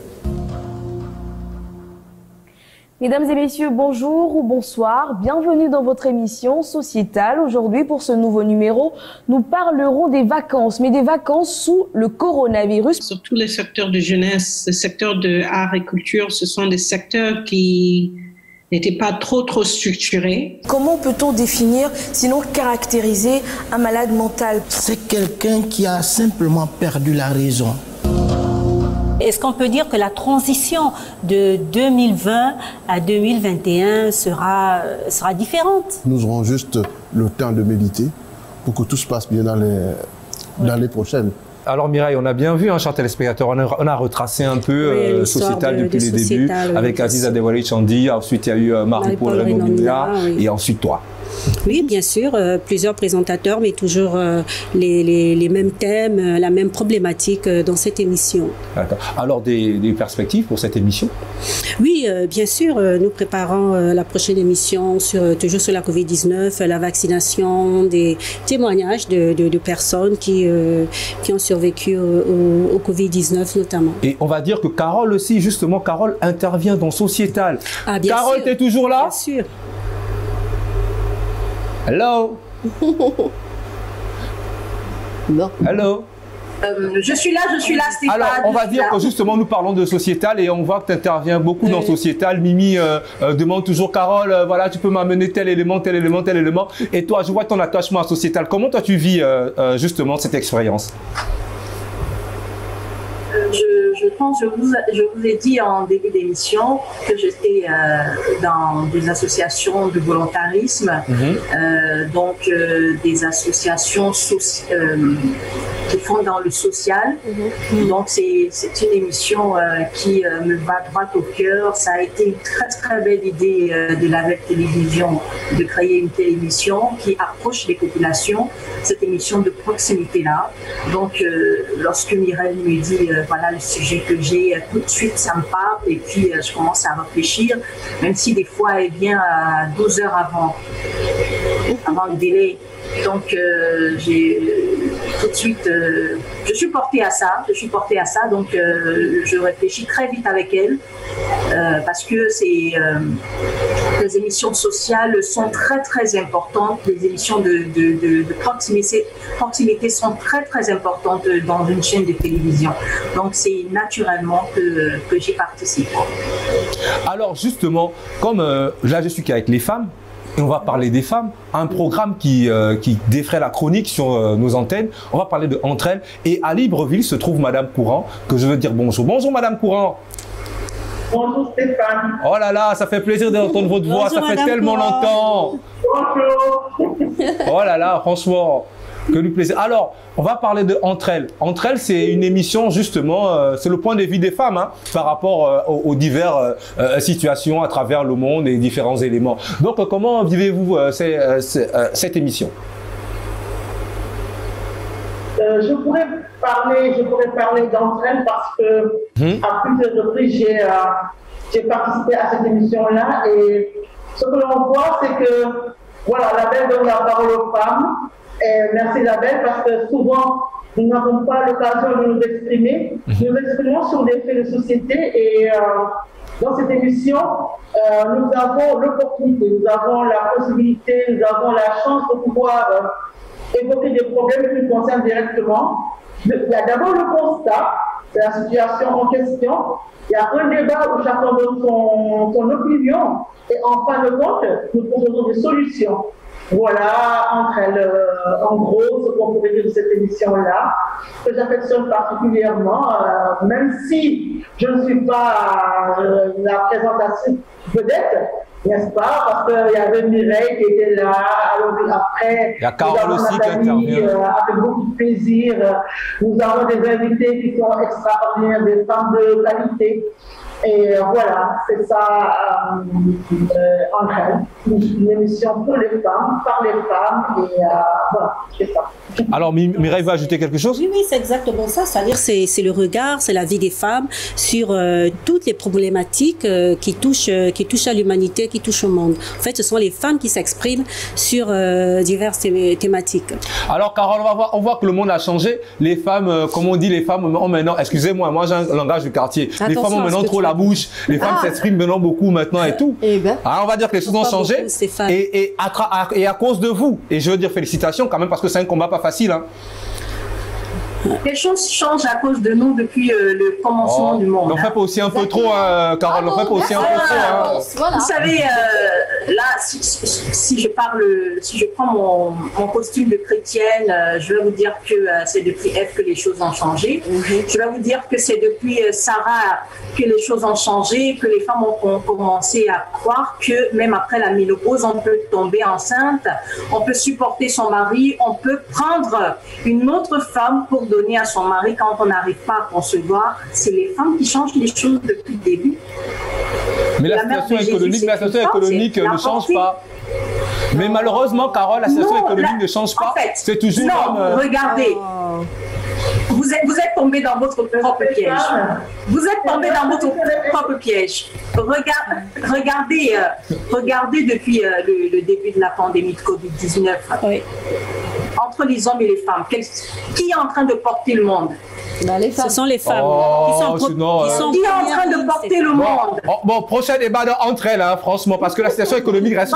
Mesdames et messieurs, bonjour ou bonsoir, bienvenue dans votre émission Sociétale. Aujourd'hui, pour ce nouveau numéro, nous parlerons des vacances, mais des vacances sous le coronavirus. Surtout les secteurs de jeunesse, les secteurs de art et culture, ce sont des secteurs qui n'étaient pas trop structurés. Comment peut-on définir, sinon caractériser un malade mental? C'est quelqu'un qui a simplement perdu la raison. Est-ce qu'on peut dire que la transition de 2020 à 2021 sera différente? Nous aurons juste le temps de méditer pour que tout se passe bien dans l'année prochaine. Alors Mireille, on a bien vu, hein, chers téléspectateurs, on a retracé un peu Sociétal depuis les débuts, avec Aziz Adewale Chandi, ensuite il y a eu Marie-Paul Renomina, et ensuite toi. Oui, bien sûr, plusieurs présentateurs, mais toujours les mêmes thèmes, la même problématique dans cette émission. Alors, des perspectives pour cette émission? Oui, bien sûr, nous préparons la prochaine émission toujours sur la COVID-19, la vaccination, des témoignages de personnes qui ont survécu au COVID-19 notamment. Et on va dire que Carole aussi, justement, Carole intervient dans Sociétal. Ah, bien Carole, sûr. t'es toujours là? Bien sûr. Hello. Non. Hello. Je suis là, Stéphane. Alors, on va dire que justement, nous parlons de Sociétal et on voit que tu interviens beaucoup dans Sociétal. Mimi demande toujours, Carole, voilà, tu peux m'amener tel élément, tel élément, tel élément. Et toi, je vois ton attachement à Sociétal. Comment toi, tu vis justement cette expérience? Je pense, je vous ai dit en début d'émission que j'étais dans des associations de volontarisme, donc des associations qui font dans le social. Donc c'est une émission qui me va droit au cœur. Ça a été une très très belle idée de la Web Télévision de créer une télévision qui approche les populations, cette émission de proximité-là. Donc lorsque Mireille me dit voilà le sujet que j'ai, tout de suite ça me parle et puis je commence à réfléchir, même si des fois elle vient à 12 heures avant le délai. Donc tout de suite, je suis portée à ça, donc je réfléchis très vite avec elle parce que les émissions sociales sont très très importantes, les émissions de proximité sont très très importantes dans une chaîne de télévision. Donc c'est naturellement que j'y participe. Alors justement, comme là je suis qu'avec les femmes, et on va parler des femmes, un programme qui défraie la chronique sur nos antennes. On va parler de Entre elles. Et à Libreville se trouve Madame Courant, que je veux dire bonjour. Bonjour Madame Courant. Bonjour Stéphane. Oh là là, ça fait plaisir d'entendre votre voix, ça fait tellement longtemps. Bonjour. Oh là là, franchement, que du plaisir. Alors, on va parler de Entre elles. Entre elles, c'est une émission justement, c'est le point de vue des femmes par rapport aux diverses situations à travers le monde et différents éléments. Donc, comment vivez-vous cette émission? Je pourrais parler d'Entre elles parce que à plusieurs reprises j'ai participé à cette émission-là et ce que l'on voit, c'est que voilà, Label donne la parole aux femmes. Et merci Isabelle, parce que souvent nous n'avons pas l'occasion de nous exprimer. Nous exprimons sur des faits de société et dans cette émission, nous avons l'opportunité, nous avons la possibilité, nous avons la chance de pouvoir évoquer des problèmes qui nous concernent directement. Il y a d'abord le constat de la situation en question. Il y a un débat où chacun donne son opinion et en fin de compte, nous proposons des solutions. Voilà, Entre elles, en gros, ce qu'on pourrait dire de cette émission-là, que j'affectionne particulièrement, même si je ne suis pas la présentatrice vedette, n'est-ce pas? Parce qu'il y avait Mireille qui était là, alors après, il y a Carole aussi qui intervient. Avec beaucoup de plaisir. Nous avons des invités qui sont extraordinaires, des femmes de qualité. Et voilà, c'est ça, Entre elles, une émission pour les femmes, par les femmes, et voilà, c'est ça. Alors Mireille va ajouter quelque chose? Oui, c'est exactement ça, c'est-à-dire c'est le regard, c'est la vie des femmes sur toutes les problématiques qui touchent à l'humanité, qui touchent au monde. En fait, ce sont les femmes qui s'expriment sur diverses thématiques. Alors Carole, on voit que le monde a changé. Les femmes, comme on dit, les femmes ont maintenant, excusez-moi, moi j'ai un langage du quartier, les femmes ont maintenant trop la bouche, les femmes s'expriment maintenant beaucoup maintenant et tout. Alors on va dire que les choses ont changé et à cause de vous, et je veux dire félicitations quand même parce que c'est un combat pas facile. Les choses changent à cause de nous depuis le commencement du monde. On fait pas aussi un peu trop, Carole, on fait pas aussi un peu trop. Voilà. Vous savez, là, si je prends mon costume de chrétienne, je vais vous dire que c'est depuis Ève que les choses ont changé. Je vais vous dire que c'est depuis Sarah que les choses ont changé, que les femmes ont commencé à croire que même après la ménopause, on peut tomber enceinte, on peut supporter son mari, on peut prendre une autre femme pour donner à son mari quand on n'arrive pas à concevoir. C'est les femmes qui changent les choses depuis le début. Mais la situation économique ne change pas. Mais malheureusement, Carole, la situation économique ne change pas. En fait, c'est toujours... Non, regardez. Vous êtes tombé dans votre propre piège. Vous êtes tombé dans votre propre piège. Regardez depuis le début de la pandémie de Covid-19. Oui. Entre les hommes et les femmes, qui est en train de porter le monde? Les femmes. Ce sont les femmes qui sont en train de porter le monde. Bon, prochain débat entre elles, hein, franchement, parce que la situation économique reste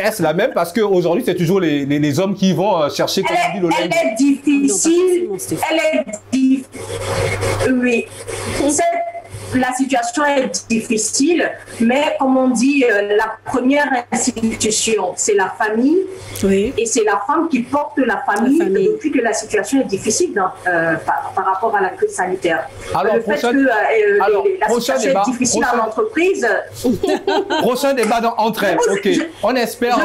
reste la même, parce qu'aujourd'hui, c'est toujours les hommes qui vont chercher, comme on dit, le Elle est difficile. Oui. La situation est difficile, mais comme on dit, la première institution, c'est la famille. Oui. Et c'est la femme qui porte la famille depuis que la situation est difficile par rapport à la crise sanitaire. Alors, le fait que la situation est difficile en entreprise... Prochain débat entre elles, ok. On espère...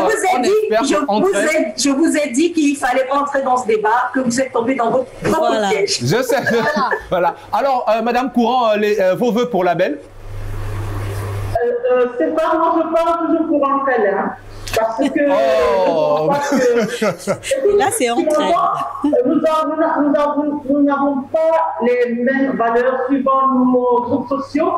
Je vous ai dit qu'il fallait pas entrer dans ce débat, que vous êtes tombé dans votre propre piège. Je sais. Voilà. Alors, Madame Courant, vos vœux pour la belle? C'est pas, moi je parle toujours pour entre elles, hein, parce que, là c'est entre elles. Nous n'avons pas les mêmes valeurs suivant nos groupes sociaux,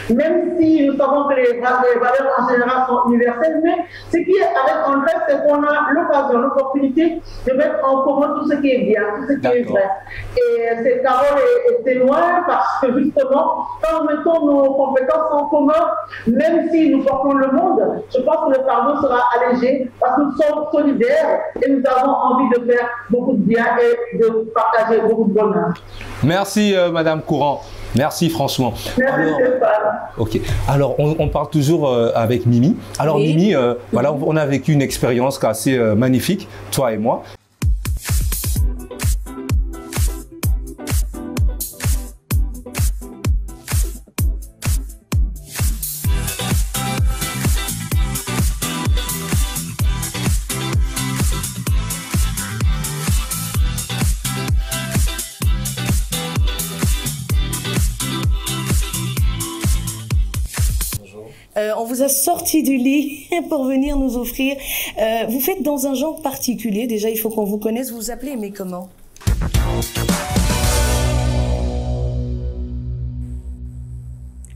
même si nous savons que les valeurs en général sont universelles, mais ce qui est avec André, c'est qu'on a l'occasion, l'opportunité de mettre en commun tout ce qui est bien, tout ce qui est vrai. Et cette parole est témoin parce que justement, quand nous mettons nos compétences en commun, même si nous portons le monde, je pense que le fardeau sera allégé parce que nous sommes solidaires et nous avons envie de faire beaucoup de bien et de partager beaucoup de bonheur. Merci Madame Courant. Merci franchement. Alors on parle toujours avec Mimi. Alors oui. Mimi, voilà, on a vécu une expérience assez magnifique, toi et moi. On vous a sorti du lit pour venir nous offrir. Vous faites dans un genre particulier. Déjà, il faut qu'on vous connaisse. Vous vous appelez, mais comment?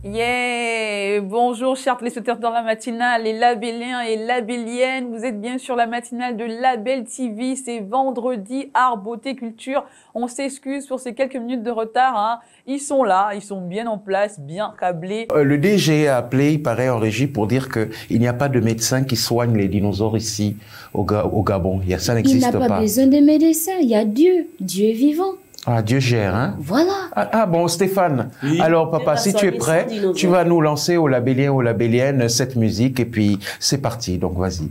Yeah! Bonjour chers téléspectateurs dans la matinale, les labelliens et labelliennes. Vous êtes bien sur la matinale de Label TV. C'est vendredi, art, beauté, culture. On s'excuse pour ces quelques minutes de retard, hein. Ils sont là, ils sont bien en place, bien câblés. Le DG a appelé, il paraît, en régie pour dire qu'il n'y a pas de médecin qui soigne les dinosaures ici au Gabon. Ça n'existe pas. Il n'a pas besoin de médecin, il y a Dieu. Dieu est vivant. Ah, Dieu gère, hein? Voilà. Ah bon, Stéphane. Oui. Alors, papa, si tu es prêt, tu vas nous lancer aux labelliens, aux labelliennes, cette musique, et puis c'est parti. Donc, vas-y.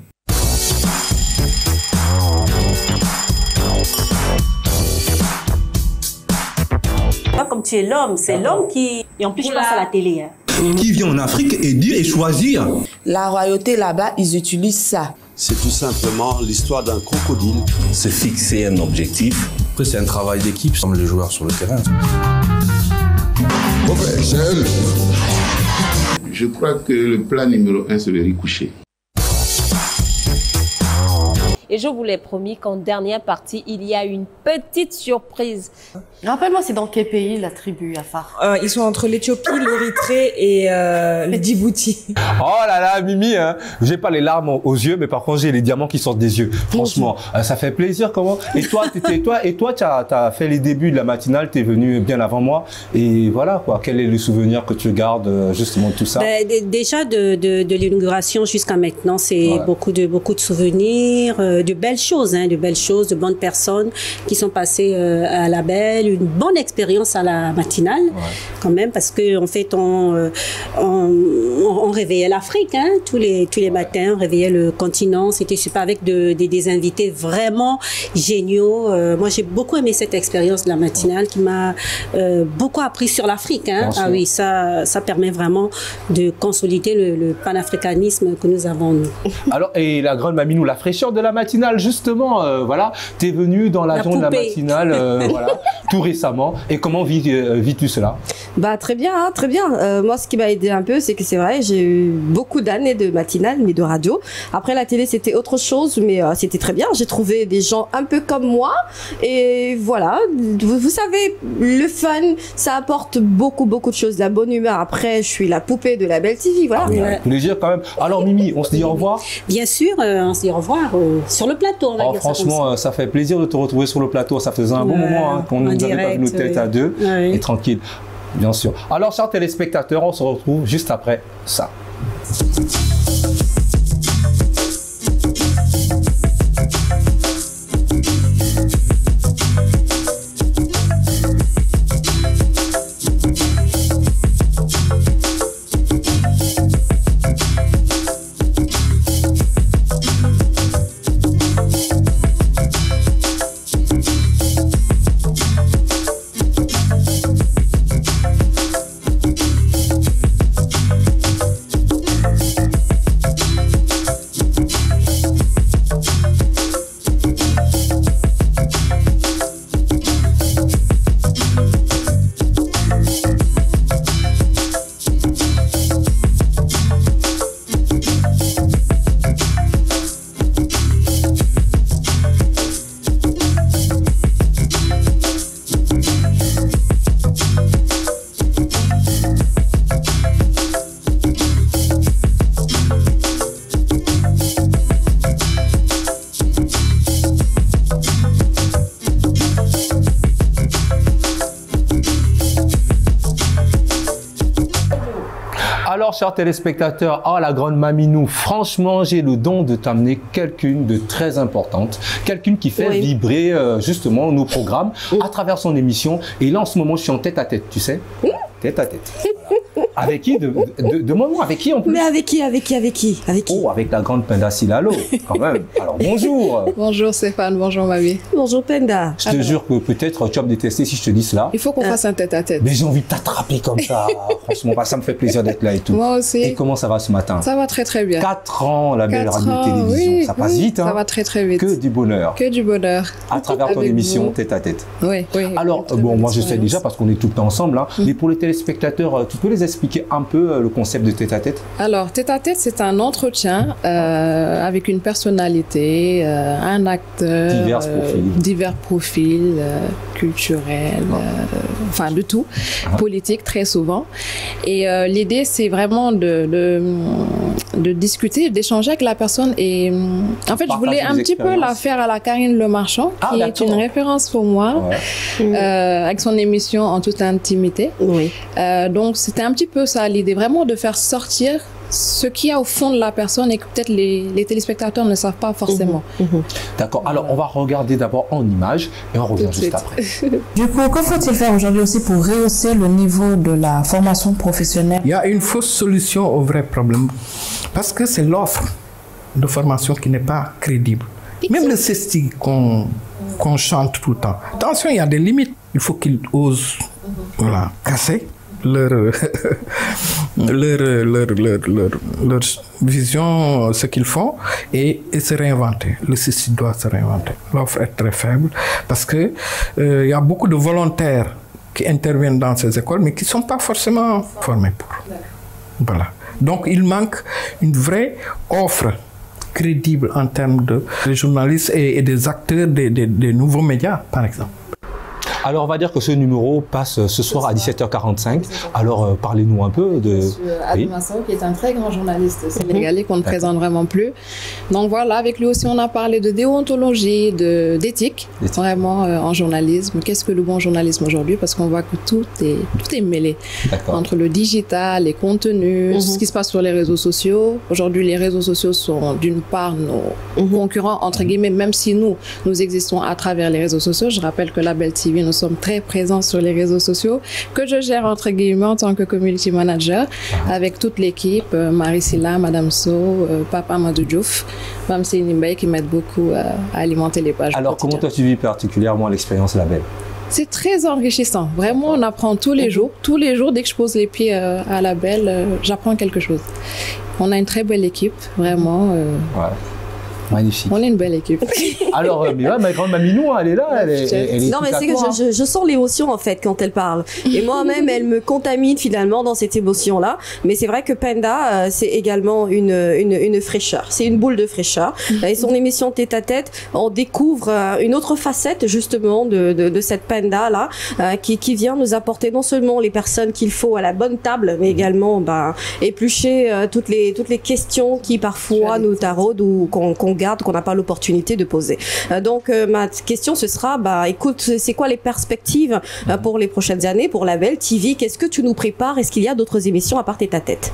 Pas comme tu es l'homme, c'est l'homme qui... Et en plus, je passe à la télé, hein. Qui vient en Afrique et dire et choisir. La royauté, là-bas, ils utilisent ça. C'est tout simplement l'histoire d'un crocodile. Se fixer un objectif. Après, c'est un travail d'équipe, comme les joueurs sur le terrain. Je crois que le plan numéro 1, c'est le riz couché. Et je vous l'ai promis qu'en dernière partie, il y a une petite surprise. Rappelle-moi, c'est dans quel pays la tribu Afar? Ils sont entre l'Éthiopie, l'Érythrée et le Djibouti. Oh là là, Mimi, hein, j'ai pas les larmes aux yeux, mais par contre j'ai les diamants qui sortent des yeux. Franchement, ça fait plaisir. Comment? Et toi, tu as fait les débuts de la matinale, tu es venu bien avant moi. Et voilà quoi. Quel est le souvenir que tu gardes justement de tout ça? Déjà de l'inauguration jusqu'à maintenant, c'est beaucoup de souvenirs. De belles choses, hein, de bonnes personnes qui sont passées à la belle, une bonne expérience à la matinale, quand même, parce que en fait on réveillait l'Afrique, hein, tous les matins, on réveillait le continent, c'était super avec des invités vraiment géniaux. Moi j'ai beaucoup aimé cette expérience de la matinale qui m'a beaucoup appris sur l'Afrique, hein. Ah oui, ça permet vraiment de consolider le panafricanisme que nous avons nous. Alors, et la grande Maminou, la fraîcheur de la matinale, justement, voilà, tu es venu dans la zone de la matinale, voilà, tout récemment. Et comment vis-tu cela? Bah très bien, hein, très bien. Moi, ce qui m'a aidé un peu, c'est que c'est vrai, j'ai eu beaucoup d'années de matinale, mais de radio. Après, la télé, c'était autre chose, mais c'était très bien. J'ai trouvé des gens un peu comme moi, et voilà. Vous savez, le fun, ça apporte beaucoup de choses, la bonne humeur. Après, je suis la poupée de la Belle TV, voilà. Avec plaisir quand même. Alors Mimi, on se dit au revoir. Bien sûr, on se dit au revoir sur le plateau. On va dire franchement, ça fait plaisir de te retrouver sur le plateau. Ça faisait un bon moment qu'on nous avait pas vu nos têtes à deux et tranquille. Bien sûr. Alors, chers téléspectateurs, on se retrouve juste après ça. Alors, chers téléspectateurs, la grande Maminou, franchement, j'ai le don de t'amener quelqu'une de très importante, quelqu'une qui fait vibrer justement nos programmes à travers son émission. Et là, en ce moment, je suis en tête à tête, tu sais, tête à tête. Avec qui demande-moi, avec qui en plus? Mais avec qui Oh, avec la grande Penda Silalo, quand même. Alors, bonjour. Bonjour Stéphane, bonjour Mavi. Bonjour Penda. Je te jure que peut-être tu vas me détester si je te dis cela. Il faut qu'on fasse un tête-à-tête. Mais j'ai envie de t'attraper comme ça. Franchement, ça me fait plaisir d'être là et tout. Moi aussi. Et comment ça va ce matin? Ça va très très bien. 4 ans, la belle radio-télévision. Oui, ça passe vite, hein? Ça va très très vite. Que du bonheur. Que du bonheur. À travers ton émission Tête à Tête. Oui, oui. Alors, bon, moi je sais déjà parce qu'on est tout le temps ensemble, hein, mais pour les téléspectateurs, tu peux les expliquer un peu le concept de Tête à Tête? Alors, Tête à Tête, c'est un entretien avec une personnalité, un acteur, divers profils culturels, enfin de tout, politique très souvent. Et l'idée, c'est vraiment de discuter, d'échanger avec la personne. Et en fait, je voulais un petit peu la faire à la Karine Le Marchand, qui est une référence pour moi, avec son émission En toute intimité. Oui. Donc, c'était un petit peu ça, l'idée, vraiment de faire sortir ce qu'il y a au fond de la personne et que peut-être les téléspectateurs ne savent pas forcément. D'accord. Alors, on va regarder d'abord en images et on revient juste après. Du coup, que faut-il faire aujourd'hui aussi pour rehausser le niveau de la formation professionnelle? Il y a une fausse solution au vrai problème parce que c'est l'offre de formation qui n'est pas crédible. Même le CESTI qu'on chante tout le temps. Attention, il y a des limites. Il faut qu'ils osent casser leur vision, ce qu'ils font, et se réinventer. Le CESTI doit se réinventer. L'offre est très faible parce que il y a beaucoup de volontaires qui interviennent dans ces écoles, mais qui ne sont pas forcément formés pour. Voilà. Donc, il manque une vraie offre crédible en termes de journalistes et des acteurs des nouveaux médias, par exemple. Alors, on va dire que ce numéro passe ce soir à 17h45. Alors, parlez-nous un peu de... Adou Massao, qui est un très grand journaliste sénégalais qu'on ne présente vraiment plus. Donc voilà, avec lui aussi, on a parlé de déontologie, d'éthique, vraiment en journalisme. Qu'est-ce que le bon journalisme aujourd'hui? Parce qu'on voit que tout est mêlé. Entre le digital, les contenus, ce qui se passe sur les réseaux sociaux. Aujourd'hui, les réseaux sociaux sont d'une part nos concurrents, entre guillemets, même si nous existons à travers les réseaux sociaux. Je rappelle que la Belle TV, nous sommes très présents sur les réseaux sociaux, que je gère entre guillemets en tant que community manager avec toute l'équipe, Marie Silla, Madame So, Papa Amadou Diouf, Mme Sénimbaye qui m'aide beaucoup à alimenter les pages. Alors, comment toi tu vis particulièrement l'expérience Label? C'est très enrichissant. Vraiment, on apprend tous les jours. Tous les jours, dès que je pose les pieds à Label, j'apprends quelque chose. On a une très belle équipe, vraiment. Magnifique. On est une belle équipe. Alors, mais ouais, ma grande Maminou, elle est là, elle est non, mais c'est que je sens l'émotion en fait quand elle parle. Et moi-même, elle me contamine finalement dans cette émotion-là. Mais c'est vrai que Penda, c'est également une fraîcheur. C'est une boule de fraîcheur. Et son émission Tête à Tête, on découvre une autre facette justement de cette Penda-là, qui vient nous apporter non seulement les personnes qu'il faut à la bonne table, mais également éplucher toutes les questions qui parfois nous taraudent ou qu'on garde, qu'on n'a pas l'opportunité de poser. Donc ma question ce sera, écoute, c'est quoi les perspectives pour les prochaines années pour Label TV? Qu'est-ce que tu nous prépares? Est-ce qu'il y a d'autres émissions à part Tête à Tête?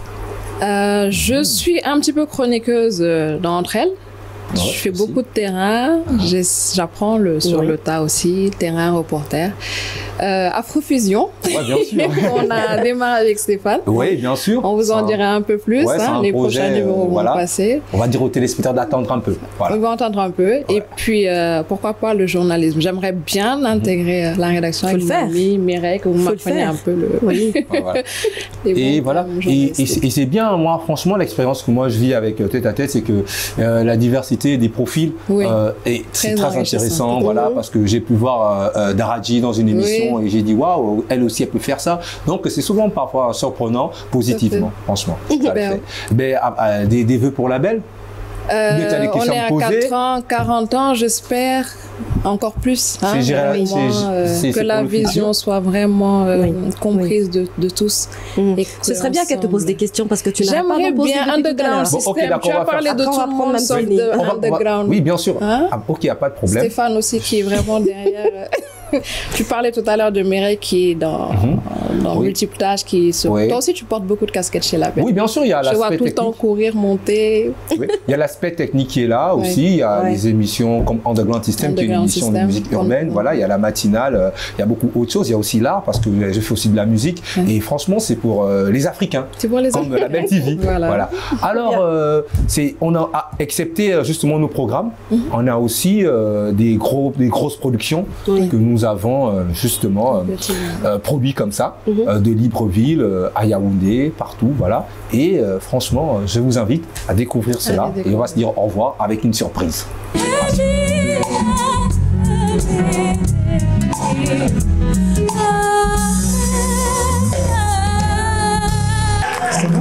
Je suis un petit peu chroniqueuse d'entre elles. Je fais beaucoup de terrain, j'apprends sur le tas aussi, terrain, reporter. Afrofusion, bien sûr. On a démarré avec Stéphane. Oui, bien sûr. On vous en dira un peu plus, les prochains numéros vont passer. On va dire aux téléspectateurs d'attendre un peu. Voilà. On va entendre un peu. Ouais. Et puis, pourquoi pas le journalisme. J'aimerais bien intégrer la rédaction avec Mimi, Mireille, que vous m'apprenez un peu le... Oui. Et voilà. Et c'est bien, moi, franchement, l'expérience que moi je vis avec Tête à Tête, c'est que la diversité des profils est très intéressant, voilà, parce que j'ai pu voir Daradji dans une émission et j'ai dit waouh, elle aussi elle peut faire ça. Donc c'est souvent parfois surprenant positivement, franchement. Des vœux pour Label. On est à 4 ans, 40 ans, j'espère encore plus. Que la vision soit vraiment comprise de tous. Ce serait bien qu'elle te pose des questions parce que tu n'as pas de poser bien Underground System. Tu as parlé de tout le monde sauf de Underground. Oui, bien sûr. Ok, il n'y a pas de problème. Stéphane aussi qui est vraiment derrière. Tu parlais tout à l'heure de Mireille qui est dans multiples tâches. Toi aussi, tu portes beaucoup de casquettes chez Label. Oui, bien sûr, il y a l'aspect technique. Je vois tout le temps courir, monter. Oui. Il y a l'aspect technique qui est là aussi. Il y a les émissions comme Underground System, qui est une émission de musique urbaine. Voilà, il y a la matinale. Il y a beaucoup d'autres choses. Il y a aussi l'art parce que je fais aussi de la musique. Et franchement, c'est pour les Africains. C'est pour les Africains. Comme Label TV. Voilà. Alors, on a excepté justement nos programmes. On a aussi des grosses productions que nous avons justement produit comme ça, de Libreville à Yaoundé, partout, voilà. Et franchement, je vous invite à découvrir cela et on va se dire au revoir avec une surprise.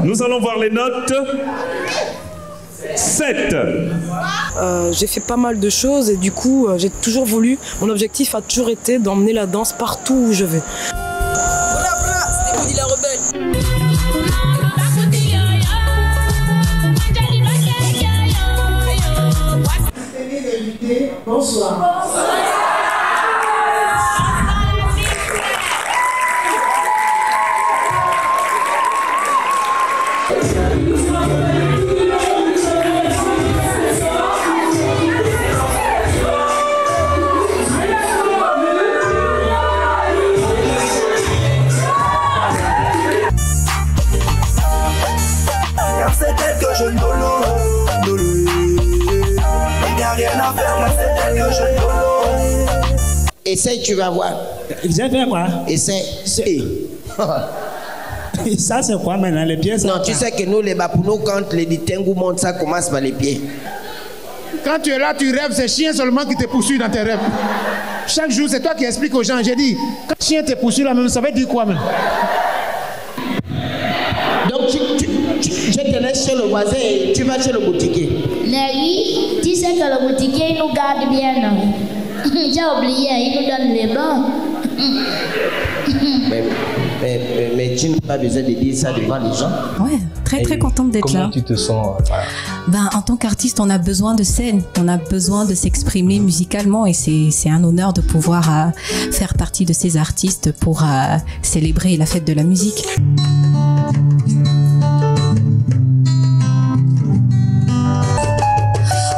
Nous allons voir les notes. 7. J'ai fait pas mal de choses et du coup j'ai toujours voulu, mon objectif a toujours été d'emmener la danse partout où je vais. C'était Woody la rebelle. Bonsoir. Essaye, tu vas voir. J'ai fait quoi? Essaye. Ça, c'est quoi maintenant? Les pieds? Non, tu sais que nous, les Bapounou, quand les Ditengu montent, ça commence par les pieds. Quand tu es là, tu rêves, c'est chien seulement qui te poursuit dans tes rêves. Chaque jour, c'est toi qui expliques aux gens. J'ai dit, quand le chien te poursuit là même, ça veut dire quoi même? Donc, je te laisse chez le voisin et tu vas chez le boutiquier. Oui, tu sais que le boutiquier nous garde bien, non? J'ai oublié, il nous donne les blancs. Mais tu n'as pas besoin de dire ça devant les gens. Ouais, très contente d'être là. Comment tu te sens? En tant qu'artiste, on a besoin de scène, on a besoin de s'exprimer musicalement et c'est un honneur de pouvoir faire partie de ces artistes pour célébrer la fête de la musique.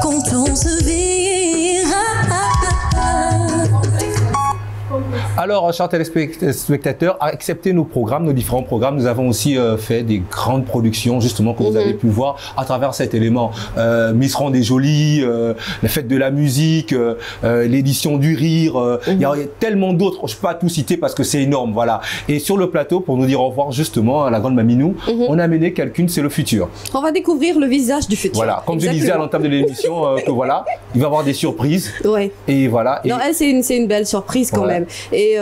Quand on se verra, Alors, chers téléspectateurs, acceptez nos programmes, nos différents programmes. Nous avons aussi fait des grandes productions, justement, que vous avez pu voir à travers cet élément. Miss Ronde et Jolie, la fête de la musique, l'édition du rire. Il y a tellement d'autres. Je ne peux pas tout citer parce que c'est énorme, voilà. Et sur le plateau, pour nous dire au revoir, justement, à la grande Maminou, on a amené quelqu'une, c'est le futur. On va découvrir le visage du futur. Voilà, comme je disais à l'entame de l'émission, que voilà, il va y avoir des surprises. Ouais. Et voilà. Non, elle, c'est une belle surprise quand même. Et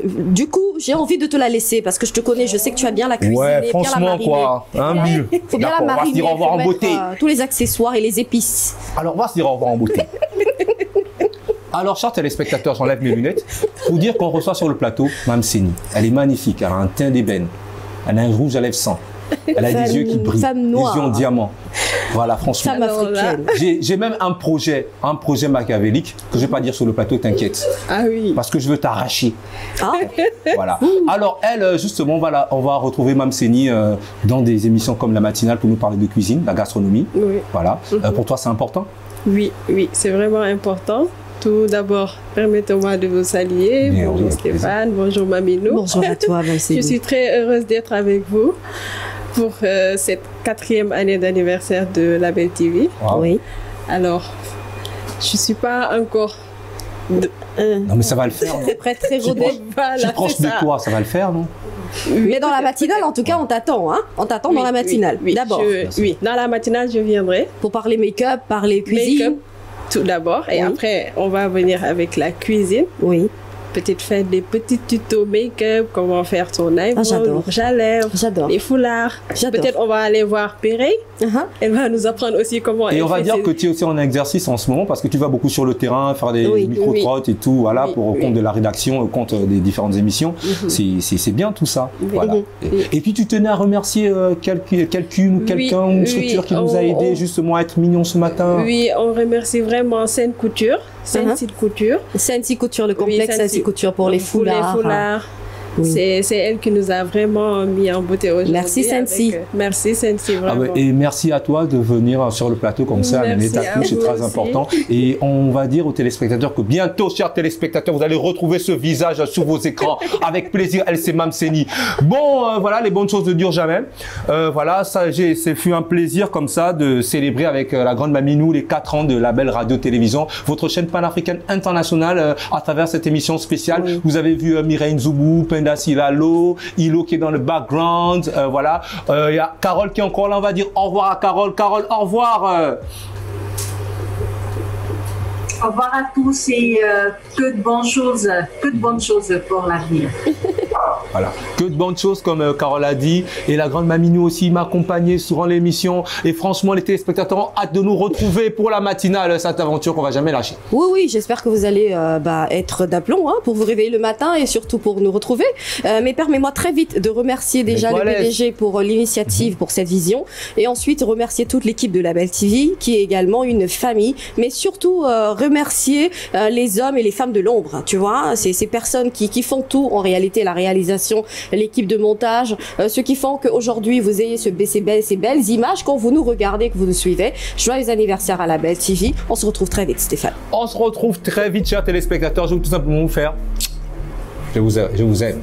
du coup, j'ai envie de te la laisser parce que je te connais, je sais que tu as bien la cuisiner, ouais, bien la mariner. Quoi. Hein, faut bien la mariner. On va se dire au revoir en beauté. Tous les accessoires et les épices. Alors, on va se dire au revoir en beauté. Alors, chers téléspectateurs, j'enlève mes lunettes pour dire qu'on reçoit sur le plateau Mme Seni. Elle est magnifique, elle a un teint d'ébène, elle a un rouge à lèvres sang, elle a des yeux qui brillent, des yeux en diamant. Voilà, franchement. Femme africaine. J'ai même un projet machiavélique que je ne vais pas dire sur le plateau, t'inquiète. Ah oui. Parce que je veux t'arracher. Ah. Voilà. Alors, elle, justement, voilà, on va retrouver Mme Seni dans des émissions comme La Matinale pour nous parler de cuisine, la gastronomie. Oui. Voilà. Pour toi, c'est important? Oui, c'est vraiment important. Tout d'abord, permettez-moi de vous saluer. Bonjour Stéphane, bonjour Maminou. Bonjour à toi, Mme Seni. Je suis très heureuse d'être avec vous pour cette 4e année d'anniversaire de Label TV. Wow. Oui. Alors, je ne suis pas encore... Non, mais ça va le faire. Très rodé. Je suis proche de toi, ça va le faire, non? Mais dans la matinale, en tout cas, on t'attend. Hein, on t'attend dans la matinale. Oui, d'abord. Oui, dans la matinale, je viendrai. Pour parler make-up, parler cuisine. Tout d'abord, et après, on va venir avec la cuisine. Oui. Peut-être faire des petits tutos make-up, comment faire son eyebrow, rouge à lèvres, les foulards. Peut-être on va aller voir Perret. Elle va nous apprendre aussi comment... Et on va dire que tu es aussi en exercice en ce moment parce que tu vas beaucoup sur le terrain, faire des micro-trottes et tout, voilà, pour au compte de la rédaction, au compte des différentes émissions. C'est bien tout ça. Voilà. Et puis tu tenais à remercier quelqu'un ou une structure qui nous a aidé justement à être mignon ce matin. Oui, on remercie vraiment Seine Couture. Sensi Couture. Sensi Couture, le complexe Sensi Couture pour les foulards. Pour les foulards. Oui. C'est elle qui nous a vraiment mis en beauté aujourd'hui. Merci Sensi. Merci Sensi, vraiment. Et merci à toi de venir sur le plateau comme ça, amener ta couche, c'est très important. Et on va dire aux téléspectateurs que bientôt, chers téléspectateurs, vous allez retrouver ce visage sur vos écrans avec plaisir. Elle, c'est Mme Seni. Bon, voilà, les bonnes choses ne durent jamais. Voilà, c'est fut un plaisir comme ça de célébrer avec la grande Maminou les 4 ans de Label Radio-Télévision, votre chaîne panafricaine internationale à travers cette émission spéciale. Vous avez vu Mireille Nzoubou, Silalo, Hilo qui est dans le background, voilà. Il y a Carole qui est encore là, on va dire au revoir à Carole. Carole, au revoir. Au revoir à tous et que de bonnes choses pour l'avenir. Voilà, que de bonnes choses comme Carole a dit. Et la grande Maminou aussi m'a accompagné durant l'émission. Et franchement, les téléspectateurs ont hâte de nous retrouver pour la matinale, cette aventure qu'on va jamais lâcher. Oui, j'espère que vous allez être d'aplomb pour vous réveiller le matin et surtout pour nous retrouver. Mais permets-moi très vite de remercier déjà le PDG pour l'initiative, pour cette vision. Et ensuite, remercier toute l'équipe de Label TV, qui est également une famille. Mais surtout, remercier les hommes et les femmes de l'ombre, tu vois, ces personnes qui font tout en réalité, la réalisation, l'équipe de montage, ceux qui font qu'aujourd'hui vous ayez ces belles images quand vous nous regardez, que vous nous suivez. Joyeux anniversaire à Label TV. On se retrouve très vite, Stéphane. On se retrouve très vite, chers téléspectateurs. Je veux tout simplement vous faire. Je vous aime.